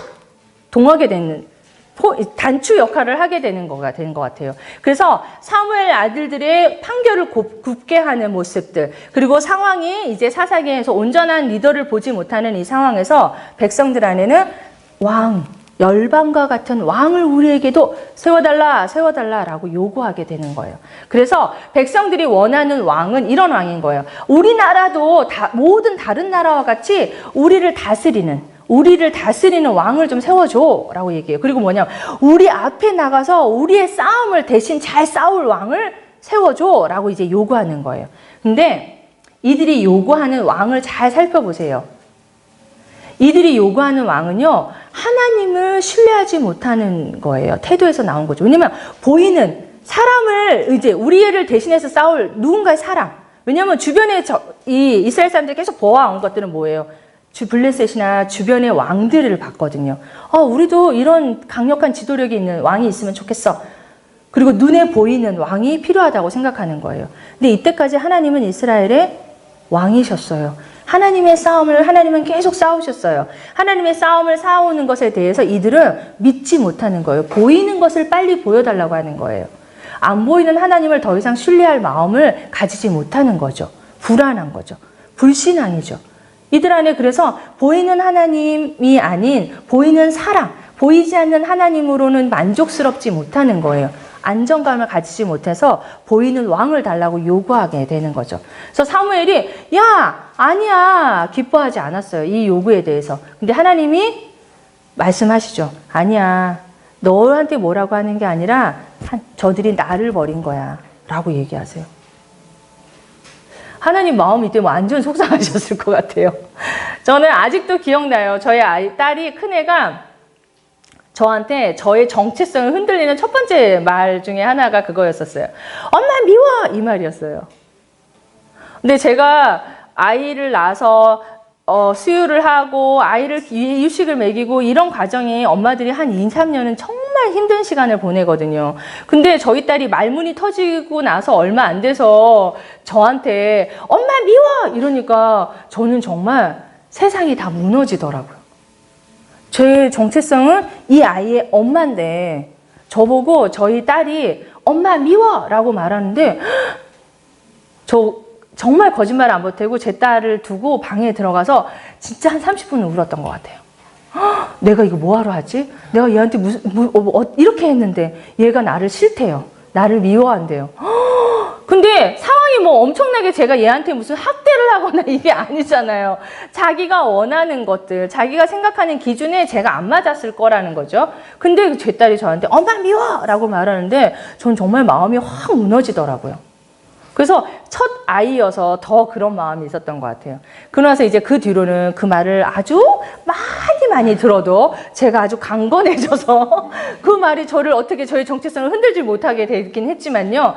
Speaker 1: 동하게 되는 단추 역할을 하게 되는 것 같아요. 그래서 사무엘 아들들의 판결을 굽게 하는 모습들, 그리고 상황이 이제 사사기에서 온전한 리더를 보지 못하는 이 상황에서 백성들 안에는 열방과 같은 왕을 우리에게도 세워달라라고 요구하게 되는 거예요. 그래서 백성들이 원하는 왕은 이런 왕인 거예요. 우리나라도 모든 다른 나라와 같이 우리를 다스리는 왕을 좀 세워줘라고 얘기해요. 그리고 뭐냐면 우리 앞에 나가서 우리의 싸움을 대신 잘 싸울 왕을 세워줘라고 이제 요구하는 거예요. 근데 이들이 요구하는 왕을 잘 살펴보세요. 이들이 요구하는 왕은요, 하나님을 신뢰하지 못하는 거예요. 태도에서 나온 거죠. 왜냐면 보이는 사람을 이제 우리를 대신해서 싸울 누군가의 사람. 왜냐면 주변에 이 이스라엘 사람들이 계속 보아온 것들은 뭐예요? 블레셋이나 주변의 왕들을 봤거든요. 우리도 이런 강력한 지도력이 있는 왕이 있으면 좋겠어. 그리고 눈에 보이는 왕이 필요하다고 생각하는 거예요. 근데 이때까지 하나님은 이스라엘의 왕이셨어요. 하나님의 싸움을 하나님은 계속 싸우셨어요. 하나님의 싸움을 싸우는 것에 대해서 이들은 믿지 못하는 거예요. 보이는 것을 빨리 보여달라고 하는 거예요. 안 보이는 하나님을 더 이상 신뢰할 마음을 가지지 못하는 거죠. 불안한 거죠. 불신앙이죠. 이들 안에 그래서 보이는 하나님이 아닌 보이는 사랑, 보이지 않는 하나님으로는 만족스럽지 못하는 거예요. 안정감을 가지지 못해서 보이는 왕을 달라고 요구하게 되는 거죠. 그래서 사무엘이 아니야 기뻐하지 않았어요. 이 요구에 대해서. 근데 하나님이 말씀하시죠. 아니야, 너한테 뭐라고 하는 게 아니라 저들이 나를 버린 거야 라고 얘기하세요. 하나님 마음이 때문에 완전 속상하셨을 것 같아요. 저는 아직도 기억나요. 저희 딸이 큰애가 저한테 저의 정체성을 흔들리는 첫 번째 말 중에 하나가 그거였었어요. 엄마 미워! 이 말이었어요. 근데 제가 아이를 낳아서 수유를 하고 아이를 이유식을 먹이고 이런 과정이 엄마들이 한 2, 3년은 정말 힘든 시간을 보내거든요. 근데 저희 딸이 말문이 터지고 나서 얼마 안 돼서 저한테 엄마 미워! 이러니까 저는 정말 세상이 다 무너지더라고요. 제 정체성은 이 아이의 엄마인데 저보고 저희 딸이 엄마 미워! 라고 말하는데 저 정말 거짓말 안 보태고 제 딸을 두고 방에 들어가서 진짜 한 30분은 울었던 것 같아요. 내가 이거 뭐하러 하지? 내가 얘한테 이렇게 했는데 얘가 나를 싫대요. 나를 미워한대요. 근데 상황이 뭐 엄청나게 제가 얘한테 무슨 학대를 하거나 이게 아니잖아요. 자기가 원하는 것들, 자기가 생각하는 기준에 제가 안 맞았을 거라는 거죠. 근데 제 딸이 저한테 엄마 미워! 라고 말하는데 전 정말 마음이 확 무너지더라고요. 그래서 첫 아이여서 더 그런 마음이 있었던 것 같아요. 그러나서 이제 그 뒤로는 그 말을 아주 많이 들어도 제가 아주 강건해져서 그 말이 저를 어떻게 저의 정체성을 흔들지 못하게 되긴 했지만요.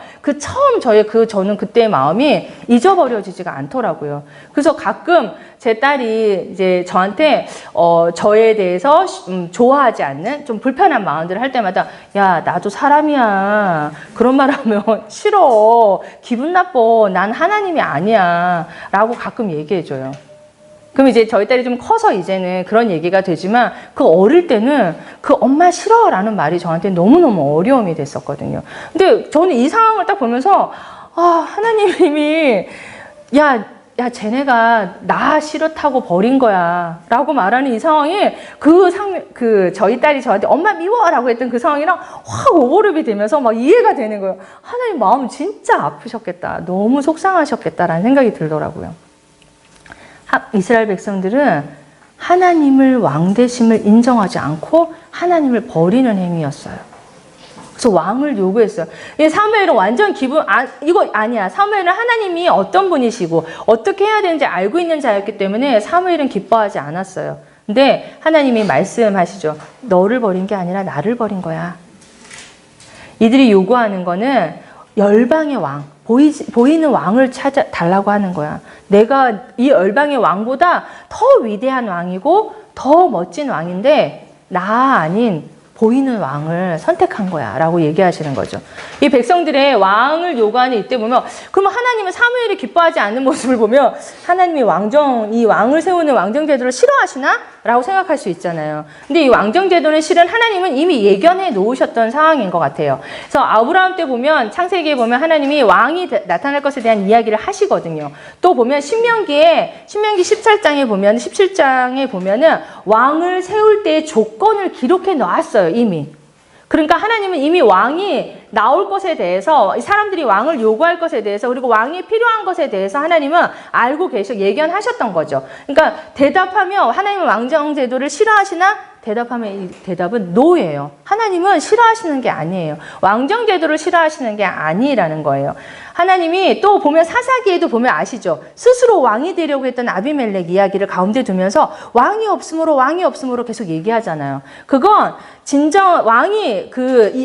Speaker 1: 저는 그때의 마음이 잊어버려지지가 않더라고요. 그래서 가끔 제 딸이 이제 저한테 저에 대해서 좋아하지 않는 좀 불편한 마음들을 할 때마다 야, 나도 사람이야. 그런 말 하면 싫어. 기분 나빠. 난 하나님이 아니야. 라고 가끔 얘기해줘요. 그럼 이제 저희 딸이 좀 커서 이제는 그런 얘기가 되지만 그 어릴 때는 그 엄마 싫어 라는 말이 저한테 너무너무 어려움이 됐었거든요. 근데 저는 이 상황을 딱 보면서 하나님이 야, 쟤네가 나 싫다고 버린 거야. 라고 말하는 이 상황이 저희 딸이 저한테 엄마 미워! 라고 했던 그 상황이랑 확 오버랩이 되면서 막 이해가 되는 거예요. 하나님 마음 진짜 아프셨겠다. 너무 속상하셨겠다라는 생각이 들더라고요. 이스라엘 백성들은 하나님을 왕되심을 인정하지 않고 하나님을 버리는 행위였어요. 그래서 왕을 요구했어요. 사무엘은 완전 이거 아니야. 사무엘은 하나님이 어떤 분이시고 어떻게 해야 되는지 알고 있는 자였기 때문에 사무엘은 기뻐하지 않았어요. 근데 하나님이 말씀하시죠. 너를 버린 게 아니라 나를 버린 거야. 이들이 요구하는 거는 열방의 왕, 보이는 왕을 찾아달라고 하는 거야. 내가 이 열방의 왕보다 더 위대한 왕이고 더 멋진 왕인데 나 아닌 보이는 왕을 선택한 거야 라고 얘기하시는 거죠. 이 백성들의 왕을 요구하는 이때 보면 그러면 하나님은 사무엘이 기뻐하지 않는 모습을 보면 하나님이 이 왕을 세우는 왕정제도를 싫어하시나? 라고 생각할 수 있잖아요. 근데 이 왕정제도는 실은 하나님은 이미 예견해 놓으셨던 상황인 것 같아요. 그래서 아브라함 때 보면 창세기에 보면 하나님이 왕이 나타날 것에 대한 이야기를 하시거든요. 또 보면 신명기 17장에 보면은 왕을 세울 때의 조건을 기록해 놓았어요, 이미. 그러니까 하나님은 이미 왕이 나올 것에 대해서, 사람들이 왕을 요구할 것에 대해서, 그리고 왕이 필요한 것에 대해서 하나님은 알고 예견하셨던 거죠. 그러니까 대답하며 하나님은 왕정제도를 싫어하시나? 대답하면 이 대답은 no예요. 하나님은 싫어하시는 게 아니에요. 왕정제도를 싫어하시는 게 아니라는 거예요. 하나님이 또 보면 사사기에도 보면 아시죠? 스스로 왕이 되려고 했던 아비멜렉 이야기를 가운데 두면서 왕이 없음으로 계속 얘기하잖아요. 그건 진정 왕이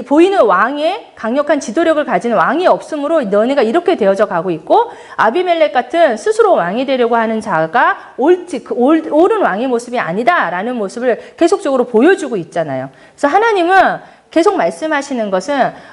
Speaker 1: 보이는 왕의 강력한 지도력을 가진 왕이 없음으로 너네가 이렇게 되어져 가고 있고, 아비멜렉 같은 스스로 왕이 되려고 하는 자가 옳은 왕의 모습이 아니다라는 모습을 계속적으로 보여주고 있잖아요. 그래서 하나님은 계속 말씀하시는 것은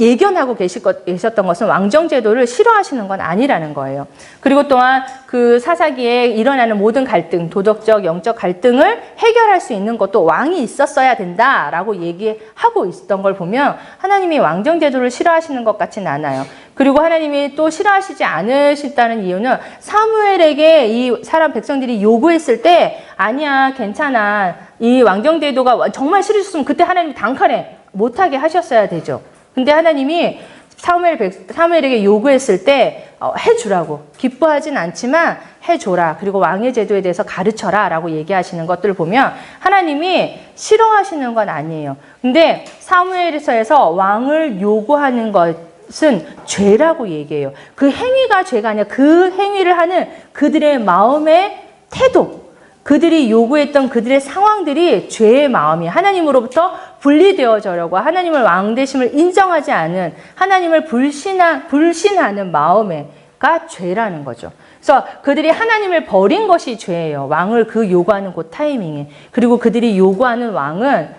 Speaker 1: 예견하고 계셨던 것은 왕정제도를 싫어하시는 건 아니라는 거예요. 그리고 또한 그 사사기에 일어나는 모든 갈등, 도덕적, 영적 갈등을 해결할 수 있는 것도 왕이 있었어야 된다라고 얘기하고 있었던 걸 보면 하나님이 왕정제도를 싫어하시는 것 같지는 않아요. 그리고 하나님이 또 싫어하시지 않으셨다는 이유는 사무엘에게 이 사람 백성들이 요구했을 때 아니야, 괜찮아. 이 왕정제도가 정말 싫으셨으면 그때 하나님이 단칼에 못하게 하셨어야 되죠. 근데 하나님이 사무엘에게 요구했을 때 해주라고, 기뻐하진 않지만 해줘라, 그리고 왕의 제도에 대해서 가르쳐라 라고 얘기하시는 것들을 보면 하나님이 싫어하시는 건 아니에요. 근데 사무엘서에서 왕을 요구하는 것은 죄라고 얘기해요. 그 행위가 죄가 아니라 그 행위를 하는 그들의 마음의 태도, 그들이 요구했던 그들의 상황들이 죄의 마음이 하나님으로부터 분리되어져려고 하나님을 왕되심을 인정하지 않은, 하나님을 불신하는 마음가 죄라는 거죠. 그래서 그들이 하나님을 버린 것이 죄예요. 왕을 요구하는 그 타이밍에. 그리고 그들이 요구하는 왕은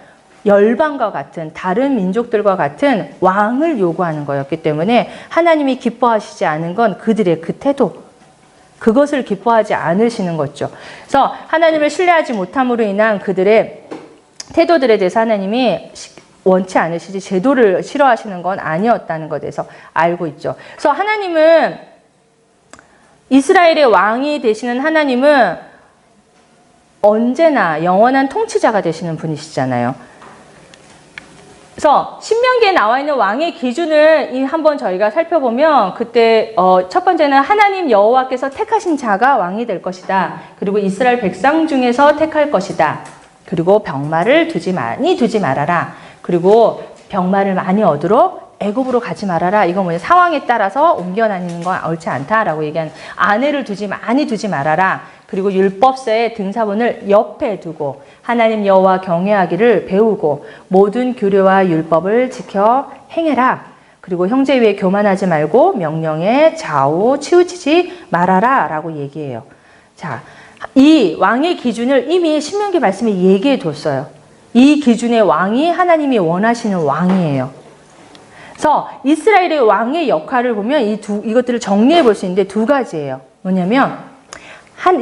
Speaker 1: 열방과 같은, 다른 민족들과 같은 왕을 요구하는 거였기 때문에 하나님이 기뻐하시지 않은 건 그들의 그 태도, 그것을 기뻐하지 않으시는 거죠. 그래서 하나님을 신뢰하지 못함으로 인한 그들의 태도들에 대해서 하나님이 원치 않으시지 제도를 싫어하시는 건 아니었다는 것에 대해서 알고 있죠. 그래서 하나님은, 이스라엘의 왕이 되시는 하나님은 언제나 영원한 통치자가 되시는 분이시잖아요. 그래서 신명기에 나와 있는 왕의 기준을 한번 저희가 살펴보면 그때 첫 번째는 하나님 여호와께서 택하신 자가 왕이 될 것이다. 그리고 이스라엘 백성 중에서 택할 것이다. 그리고 병마를 많이 두지 말아라. 그리고 병마를 많이 얻도록 애굽으로 가지 말아라. 이건 뭐냐, 상황에 따라서 옮겨 다니는 건 옳지 않다라고 얘기하는, 아내를 많이 두지 말아라. 그리고 율법서의 등사본을 옆에 두고 하나님 여호와 경외하기를 배우고 모든 규례와 율법을 지켜 행해라. 그리고 형제 위에 교만하지 말고 명령에 좌우 치우치지 말아라 라고 얘기해요. 자, 이 왕의 기준을 이미 신명기 말씀에 얘기해 뒀어요. 이 기준의 왕이 하나님이 원하시는 왕이에요. 그래서 이스라엘의 왕의 역할을 보면 이것들을 정리해 볼 수 있는데 두 가지예요. 뭐냐면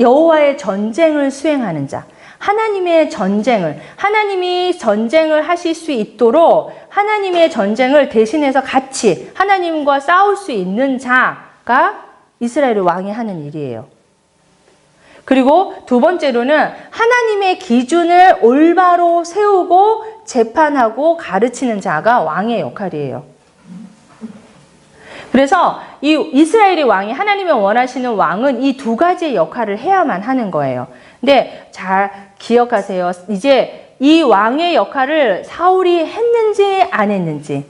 Speaker 1: 여호와의 전쟁을 수행하는 자, 하나님의 전쟁을, 하나님이 전쟁을 하실 수 있도록 하나님의 전쟁을 대신해서 같이 하나님과 싸울 수 있는 자가 이스라엘의 왕이 하는 일이에요. 그리고 두 번째로는 하나님의 기준을 올바로 세우고 재판하고 가르치는 자가 왕의 역할이에요. 그래서 이 이스라엘의 왕이, 하나님이 원하시는 왕은 이 두 가지의 역할을 해야만 하는 거예요. 근데 잘 기억하세요. 이제 이 왕의 역할을 사울이 했는지 안 했는지,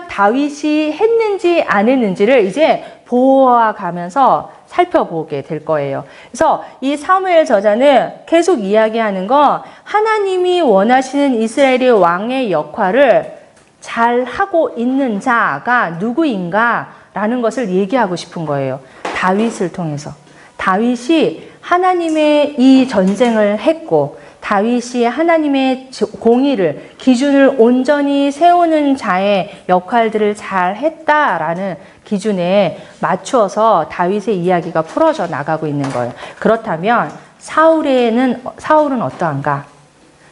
Speaker 1: 다윗이 했는지 안 했는지를 이제 보아 가면서 살펴보게 될 거예요. 그래서 이 사무엘 저자는 계속 이야기하는 건 하나님이 원하시는 이스라엘의 왕의 역할을 잘 하고 있는 자가 누구인가라는 것을 얘기하고 싶은 거예요. 다윗을 통해서. 다윗이 하나님의 이 전쟁을 했고, 다윗이 하나님의 공의를, 기준을 온전히 세우는 자의 역할들을 잘 했다라는 기준에 맞추어서 다윗의 이야기가 풀어져 나가고 있는 거예요. 그렇다면 사울은 어떠한가?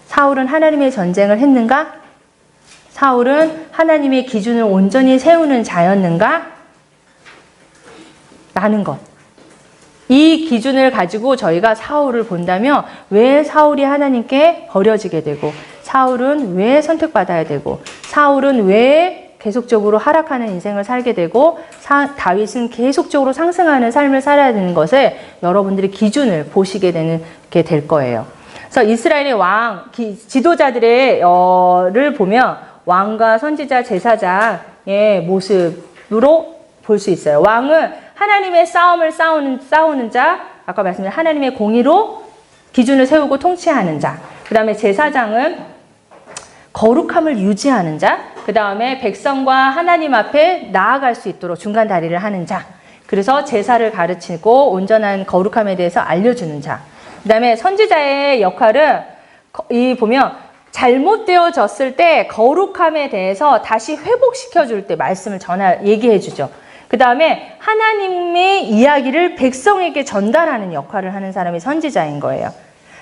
Speaker 1: 사울은 하나님의 전쟁을 했는가? 사울은 하나님의 기준을 온전히 세우는 자였는가? 라는 것. 이 기준을 가지고 저희가 사울을 본다면 왜 사울이 하나님께 버려지게 되고, 사울은 왜 선택받아야 되고, 사울은 왜 계속적으로 하락하는 인생을 살게 되고, 다윗은 계속적으로 상승하는 삶을 살아야 되는 것을 여러분들이 기준을 보시게 될 거예요. 그래서 이스라엘의 왕, 지도자들을 보면 왕과 선지자, 제사장의 모습으로 볼 수 있어요. 왕은 하나님의 싸움을 싸우는 자, 아까 말씀드린 하나님의 공의로 기준을 세우고 통치하는 자. 그 다음에 제사장은 거룩함을 유지하는 자. 그 다음에 백성과 하나님 앞에 나아갈 수 있도록 중간 다리를 하는 자. 그래서 제사를 가르치고 온전한 거룩함에 대해서 알려주는 자. 그 다음에 선지자의 역할은 보면 잘못되어졌을 때 거룩함에 대해서 다시 회복시켜줄 때 말씀을 얘기해주죠. 그 다음에 하나님의 이야기를 백성에게 전달하는 역할을 하는 사람이 선지자인 거예요.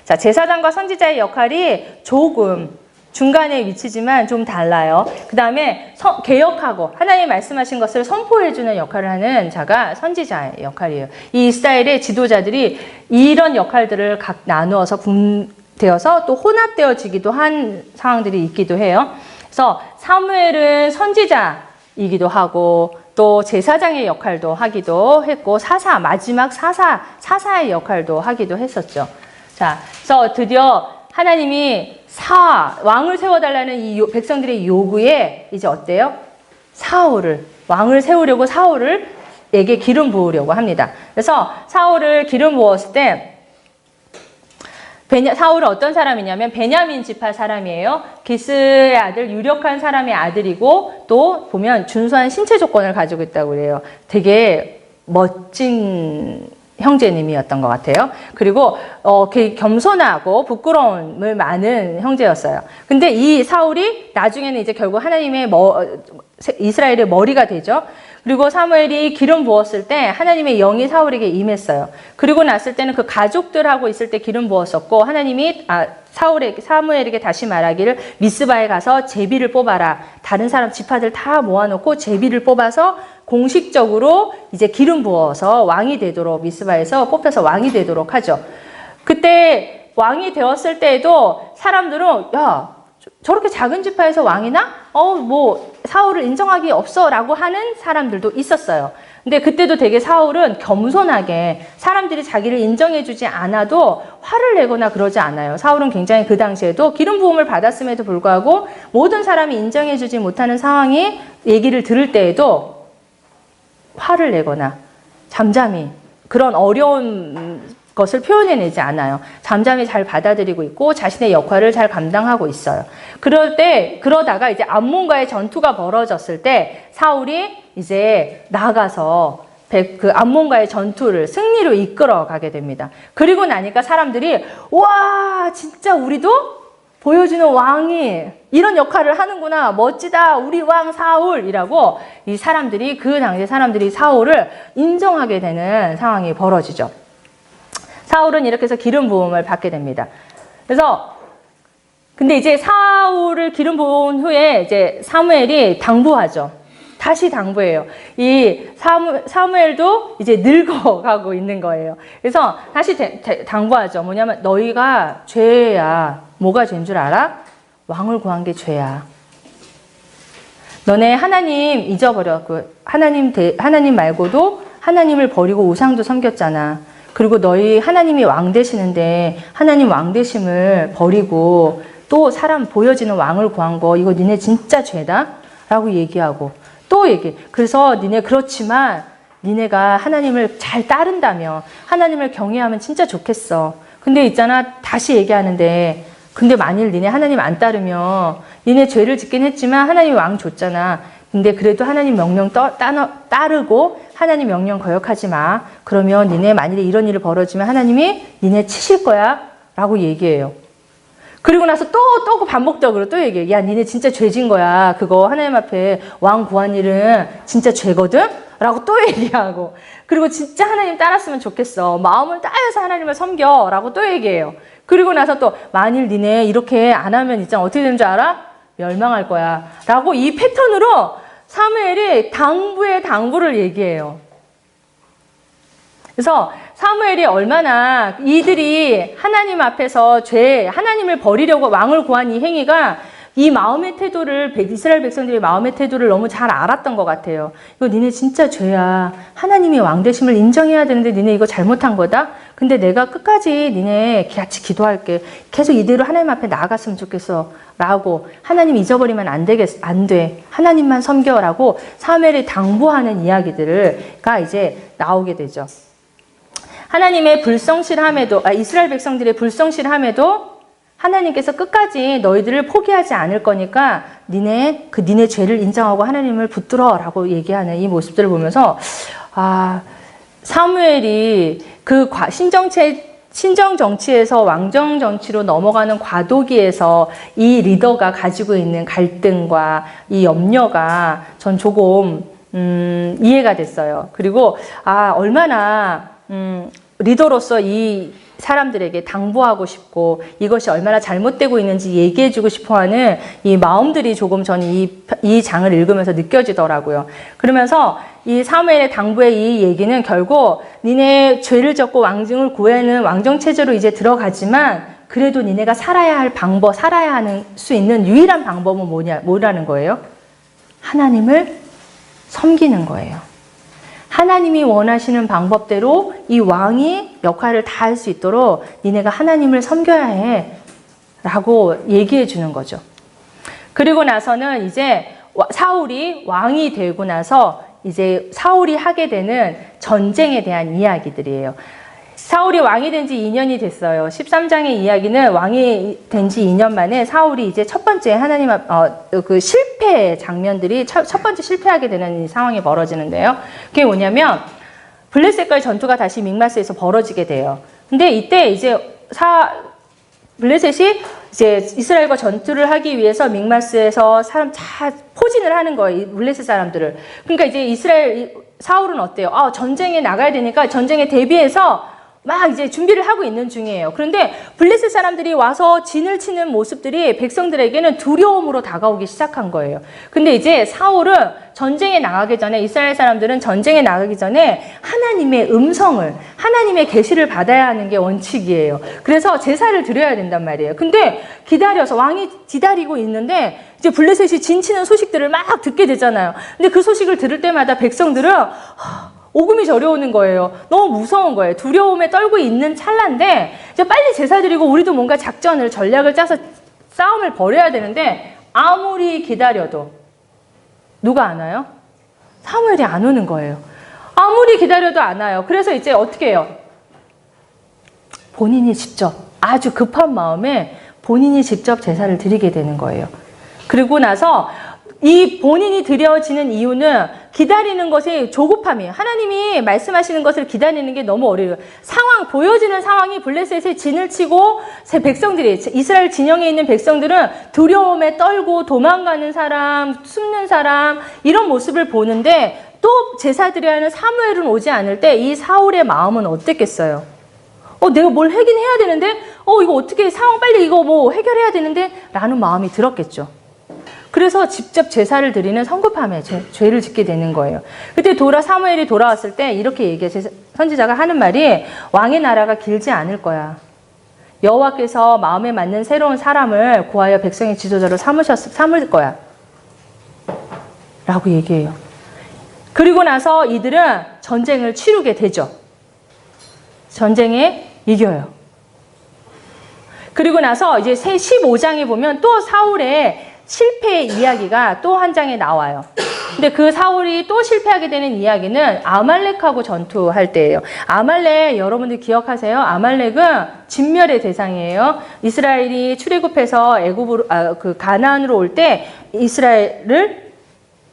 Speaker 1: 자, 제사장과 선지자의 역할이 조금 중간에 위치지만 좀 달라요. 그 다음에 개혁하고 하나님 말씀하신 것을 선포해주는 역할을 하는 자가 선지자의 역할이에요. 이 이스라엘의 지도자들이 이런 역할들을 각 나누어서 분되어서 또 혼합되어지기도 한 상황들이 있기도 해요. 그래서 사무엘은 선지자이기도 하고 또 제사장의 역할도 하기도 했고 마지막 사사의 역할도 하기도 했었죠. 자, 그래서 드디어 하나님이 왕을 세워달라는 이 백성들의 요구에 이제 어때요? 왕을 세우려고 사울에게 기름 부으려고 합니다. 그래서 사울을 기름 부었을 때 사울은 어떤 사람이냐면 베냐민 지파 사람이에요. 기스의 아들, 유력한 사람의 아들이고 또 보면 준수한 신체 조건을 가지고 있다고 그래요. 되게 멋진 형제님이었던 것 같아요. 그리고 겸손하고 부끄러움을 많은 형제였어요. 근데 이 사울이 나중에는 이제 결국 하나님의 이스라엘의 머리가 되죠. 그리고 사무엘이 기름 부었을 때 하나님의 영이 사울에게 임했어요. 그리고 났을 때는 그 가족들하고 있을 때 기름 부었었고 하나님이 사무엘에게 다시 말하기를 미스바에 가서 제비를 뽑아라. 다른 사람 지파들 다 모아놓고 제비를 뽑아서 공식적으로 이제 기름 부어서 왕이 되도록 미스바에서 뽑혀서 왕이 되도록 하죠. 그때 왕이 되었을 때에도 사람들은 저렇게 작은 지파에서 왕이나? 사울을 인정하기 없어 라고 하는 사람들도 있었어요. 근데 그때도 되게 사울은 겸손하게 사람들이 자기를 인정해주지 않아도 화를 내거나 그러지 않아요. 사울은 굉장히 그 당시에도 기름 부음을 받았음에도 불구하고 모든 사람이 인정해주지 못하는 상황이 얘기를 들을 때에도 화를 내거나 잠잠히 그런 어려운 것을 표현해내지 않아요. 잠잠히 잘 받아들이고 있고 자신의 역할을 잘 감당하고 있어요. 그러다가 이제 암몬과의 전투가 벌어졌을 때 사울이 이제 나가서 그 암몬과의 전투를 승리로 이끌어 가게 됩니다. 그리고 나니까 사람들이 와 진짜 우리도 보여주는 왕이 이런 역할을 하는구나. 멋지다. 우리 왕 사울이라고 그 당시 사람들이 사울을 인정하게 되는 상황이 벌어지죠. 사울은 이렇게 해서 기름 부음을 받게 됩니다. 근데 이제 사울을 기름 부은 후에 이제 사무엘이 당부하죠. 다시 당부해요. 이 사무엘도 이제 늙어가고 있는 거예요. 그래서 다시 당부하죠. 뭐냐면 너희가 죄야. 뭐가 죄인 줄 알아? 왕을 구한 게 죄야. 너네 하나님 잊어버렸고 하나님 말고도 하나님을 버리고 우상도 섬겼잖아. 그리고 너희 하나님이 왕 되시는데 하나님 왕 되심을 버리고 또 사람 보여지는 왕을 구한 거 이거 니네 진짜 죄다? 라고 얘기하고 또 그래서 그렇지만 니네가 하나님을 잘 따른다면 하나님을 경외하면 진짜 좋겠어. 근데 있잖아 다시 얘기하는데 근데 만일 니네 하나님 안 따르면 니네 죄를 짓긴 했지만 하나님이 왕 줬잖아. 근데 그래도 하나님 명령 따르고 하나님 명령 거역하지 마. 그러면 니네 만일에 이런 일이 벌어지면 하나님이 니네 치실 거야 라고 얘기해요. 그리고 나서 또 그 반복적으로 또 얘기해. 야, 니네 진짜 죄진 거야. 그거 하나님 앞에 왕 구한 일은 진짜 죄거든? 라고 또 얘기하고. 그리고 진짜 하나님 따랐으면 좋겠어. 마음을 다해서 하나님을 섬겨. 라고 또 얘기해요. 그리고 나서 또 만일 니네 이렇게 안 하면 있잖아. 어떻게 되는 줄 알아? 멸망할 거야. 라고 이 패턴으로 사무엘이 당부의 당부를 얘기해요. 그래서 사무엘이 얼마나 이들이 하나님 앞에서 하나님을 버리려고 왕을 구한 이 행위가 이 마음의 태도를, 이스라엘 백성들의 마음의 태도를 너무 잘 알았던 것 같아요. 이거 니네 진짜 죄야. 하나님이 왕 되심을 인정해야 되는데 니네 이거 잘못한 거다? 근데 내가 끝까지 니네 같이 기도할게. 계속 이대로 하나님 앞에 나아갔으면 좋겠어. 라고 하나님 잊어버리면 안 돼. 하나님만 섬겨라고 사무엘이 당부하는 이야기들가 이제 나오게 되죠. 하나님의 불성실함에도, 이스라엘 백성들의 불성실함에도 하나님께서 끝까지 너희들을 포기하지 않을 거니까 니네 죄를 인정하고 하나님을 붙들어라고 얘기하는 이 모습들을 보면서 사무엘이 그 신정 정치에서 왕정 정치로 넘어가는 과도기에서 이 리더가 가지고 있는 갈등과 이 염려가 전 조금 이해가 됐어요. 그리고 얼마나 리더로서 이 사람들에게 당부하고 싶고 이것이 얼마나 잘못되고 있는지 얘기해주고 싶어하는 이 마음들이 조금 저는 이 장을 읽으면서 느껴지더라고요. 그러면서 이 사무엘의 당부의 이 얘기는 결국 니네 죄를 졌고 왕정을 구하는 왕정체제로 이제 들어가지만 그래도 니네가 살아야 하는 수 있는 유일한 방법은 뭐라는 거예요? 하나님을 섬기는 거예요. 하나님이 원하시는 방법대로 이 왕이 역할을 다할 수 있도록 니네가 하나님을 섬겨야 해 라고 얘기해 주는 거죠. 그리고 나서는 이제 사울이 왕이 되고 나서 이제 사울이 하게 되는 전쟁에 대한 이야기들이에요. 사울이 왕이 된 지 2년이 됐어요. 13장의 이야기는 왕이 된 지 2년 만에 사울이 이제 첫 번째 하나님 그 실패 장면들이 첫 번째 실패하게 되는 이 상황이 벌어지는데요. 그게 뭐냐면 블레셋과의 전투가 다시 mikmas에서 벌어지게 돼요. 근데 이때 이제 블레셋이 이제 이스라엘과 전투를 하기 위해서 mikmas에서 사람 다 포진을 하는 거예요. 블레셋 사람들을. 그러니까 이제 사울은 어때요? 전쟁에 나가야 되니까 전쟁에 대비해서 막 이제 준비를 하고 있는 중이에요. 그런데 블레셋 사람들이 와서 진을 치는 모습들이 백성들에게는 두려움으로 다가오기 시작한 거예요. 근데 이제 사울은 전쟁에 나가기 전에, 이스라엘 사람들은 전쟁에 나가기 전에 하나님의 음성을, 하나님의 계시를 받아야 하는 게 원칙이에요. 그래서 제사를 드려야 된단 말이에요. 근데 왕이 기다리고 있는데 이제 블레셋이 진치는 소식들을 막 듣게 되잖아요. 근데 그 소식을 들을 때마다 백성들은 오금이 저려오는 거예요. 너무 무서운 거예요. 두려움에 떨고 있는 찰나인데 이제 빨리 제사 드리고 우리도 뭔가 전략을 짜서 싸움을 벌여야 되는데 아무리 기다려도 누가 안 와요? 사무엘이 안 오는 거예요. 아무리 기다려도 안 와요. 그래서 이제 어떻게 해요? 본인이 직접 아주 급한 마음에 본인이 직접 제사를 드리게 되는 거예요. 그리고 나서 이 본인이 드려지는 이유는 기다리는 것이 조급함이에요. 하나님이 말씀하시는 것을 기다리는 게 너무 어려워요. 보여지는 상황이 블레셋의 진을 치고 백성들이, 이스라엘 진영에 있는 백성들은 두려움에 떨고 도망가는 사람, 숨는 사람, 이런 모습을 보는데 또 제사 드려야 하는 사무엘은 오지 않을 때 이 사울의 마음은 어땠겠어요? 내가 뭘 하긴 해야 되는데, 이거 어떻게 상황 빨리 이거 뭐 해결해야 되는데? 라는 마음이 들었겠죠. 그래서 직접 제사를 드리는 성급함에 죄를 짓게 되는 거예요. 그때 사무엘이 돌아왔을 때 이렇게 얘기해요. 선지자가 하는 말이 왕의 나라가 길지 않을 거야. 여호와께서 마음에 맞는 새로운 사람을 구하여 백성의 지도자로 삼을 거야. 라고 얘기해요. 그리고 나서 이들은 전쟁을 치르게 되죠. 전쟁에 이겨요. 그리고 나서 이제 15장에 보면 또 사울의 실패의 이야기가 또 한 장에 나와요. 근데 그 사울이 또 실패하게 되는 이야기는 아말렉하고 전투할 때예요. 아말렉 여러분들 기억하세요? 아말렉은 진멸의 대상이에요. 이스라엘이 출애굽해서 가나안으로 올 때 이스라엘을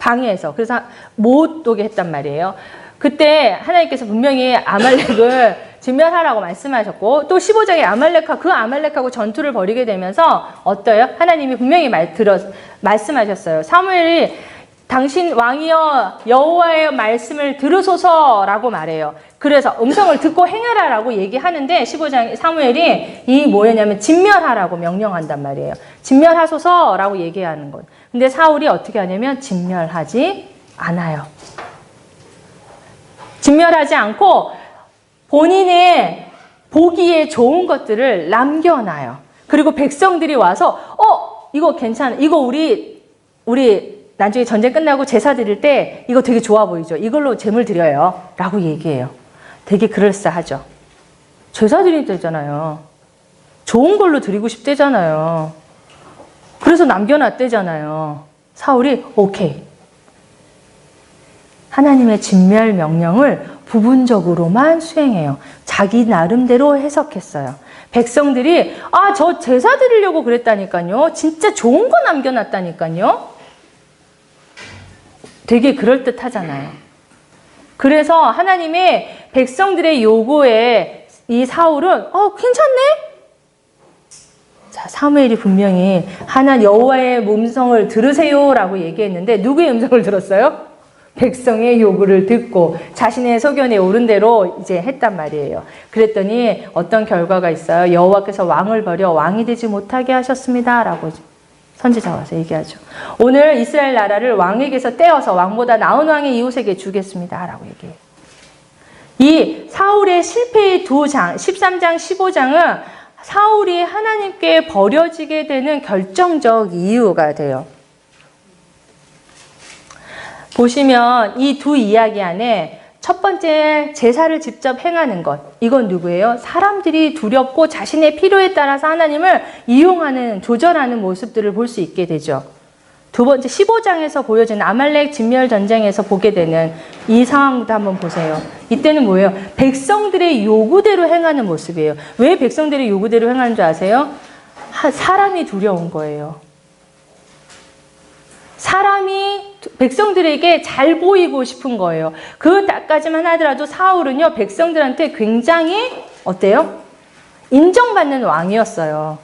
Speaker 1: 방해해서 그래서 못 오게 했단 말이에요. 그때 하나님께서 분명히 아말렉을 진멸하라고 말씀하셨고, 또 15장에 그 아말렉하고 전투를 벌이게 되면서 어때요? 하나님이 분명히 말씀하셨어요. 사무엘이 당신 왕이여 여호와의 말씀을 들으소서라고 말해요. 그래서 음성을 듣고 행하라라고 얘기하는데 15장 사무엘이 이 뭐였냐면 진멸하라고 명령한단 말이에요. 진멸하소서라고 얘기하는 것. 근데 사울이 어떻게 하냐면 진멸하지 않아요. 진멸하지 않고 본인의 보기에 좋은 것들을 남겨놔요. 그리고 백성들이 와서 이거 괜찮아. 이거 우리 나중에 전쟁 끝나고 제사 드릴 때 이거 되게 좋아 보이죠. 이걸로 제물 드려요. 라고 얘기해요. 되게 그럴싸하죠. 제사 드릴 때잖아요. 좋은 걸로 드리고 싶대잖아요. 그래서 남겨놨대잖아요. 사울이 오케이. 하나님의 진멸 명령을 부분적으로만 수행해요. 자기 나름대로 해석했어요. 백성들이 저 제사 드리려고 그랬다니까요. 진짜 좋은 거 남겨놨다니까요. 되게 그럴듯하잖아요. 그래서 하나님의 백성들의 요구에 이 사울은 괜찮네? 자, 사무엘이 분명히 여호와의 음성을 들으세요라고 얘기했는데 누구의 음성을 들었어요? 백성의 요구를 듣고 자신의 소견에 오른 대로 이제 했단 말이에요. 그랬더니 어떤 결과가 있어요. 여호와께서 왕을 버려 왕이 되지 못하게 하셨습니다라고 선지자가 와서 얘기하죠. 오늘 이스라엘 나라를 왕에게서 떼어서 왕보다 나은 왕의 이웃에게 주겠습니다라고 얘기해요. 이 사울의 실패의 2장, 13장, 15장은 사울이 하나님께 버려지게 되는 결정적 이유가 돼요. 보시면 이 두 이야기 안에 첫 번째 제사를 직접 행하는 것. 이건 누구예요? 사람들이 두렵고 자신의 필요에 따라서 하나님을 이용하는, 조절하는 모습들을 볼 수 있게 되죠. 두 번째 15장에서 보여진 아말렉 진멸 전쟁에서 보게 되는 이 상황도 한번 보세요. 이때는 뭐예요? 백성들의 요구대로 행하는 모습이에요. 왜 백성들의 요구대로 행하는 줄 아세요? 사람이 두려운 거예요. 사람이 백성들에게 잘 보이고 싶은 거예요. 그까지만 하더라도 사울은요, 백성들한테 굉장히 어때요? 인정받는 왕이었어요.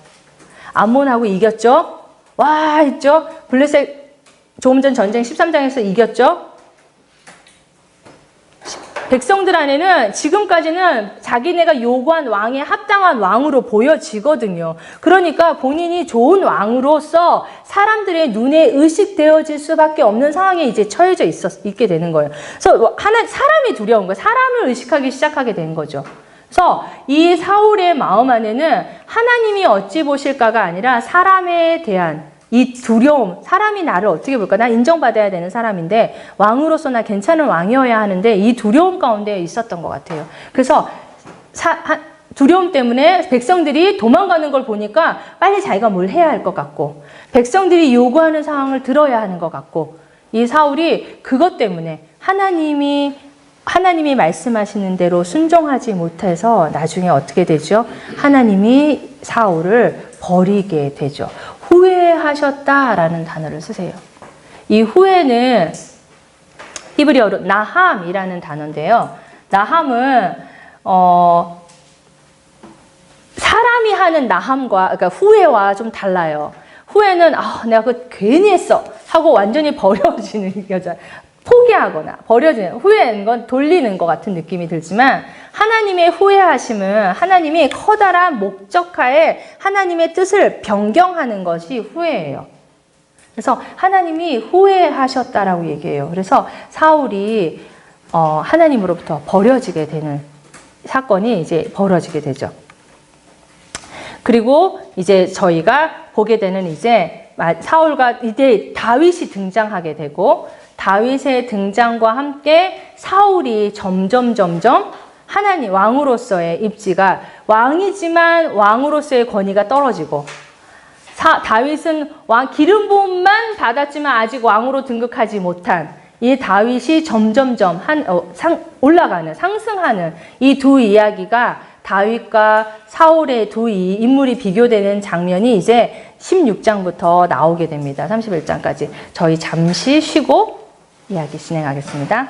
Speaker 1: 암몬하고 이겼죠? 와, 있죠? 블레셋 조금 전 전쟁 13장에서 이겼죠? 백성들 안에는 지금까지는 자기네가 요구한 왕에 합당한 왕으로 보여지거든요. 그러니까 본인이 좋은 왕으로서 사람들의 눈에 의식되어질 수밖에 없는 상황에 이제 처해져 있게 되는 거예요. 그래서 사람이 두려운 거예요. 사람을 의식하기 시작하게 된 거죠. 그래서 이 사울의 마음 안에는 하나님이 어찌 보실까가 아니라 사람에 대한 이 두려움, 사람이 나를 어떻게 볼까? 나 인정받아야 되는 사람인데 왕으로서 나 괜찮은 왕이어야 하는데 이 두려움 가운데 있었던 것 같아요. 그래서 두려움 때문에 백성들이 도망가는 걸 보니까 빨리 자기가 뭘 해야 할 것 같고 백성들이 요구하는 상황을 들어야 하는 것 같고 이 사울이 그것 때문에 하나님이 말씀하시는 대로 순종하지 못해서 나중에 어떻게 되죠? 하나님이 사울을 버리게 되죠. 후회하셨다라는 단어를 쓰세요. 이 후회는 히브리어로 나함이라는 단어인데요. 나함은 사람이 하는 나함과 그러니까 후회와 좀 달라요. 후회는 내가 그거 괜히 했어 하고 완전히 버려지는 여자. 포기하거나 버려지는, 후회하는 건 돌리는 것 같은 느낌이 들지만 하나님의 후회하심은 하나님이 커다란 목적하에 하나님의 뜻을 변경하는 것이 후회예요. 그래서 하나님이 후회하셨다라고 얘기해요. 그래서 사울이 하나님으로부터 버려지게 되는 사건이 이제 벌어지게 되죠. 그리고 이제 저희가 보게 되는 이제 사울과 이제 다윗이 등장하게 되고 다윗의 등장과 함께 사울이 점점 하나님 왕으로서의 입지가 왕이지만 왕으로서의 권위가 떨어지고 다윗은 기름 부음만 받았지만 아직 왕으로 등극하지 못한 이 다윗이 점점 올라가는 상승하는 이 두 이야기가 다윗과 사울의 두 인물이 비교되는 장면이 이제 16장부터 나오게 됩니다. 31장까지. 저희 잠시 쉬고 이야기 진행하겠습니다.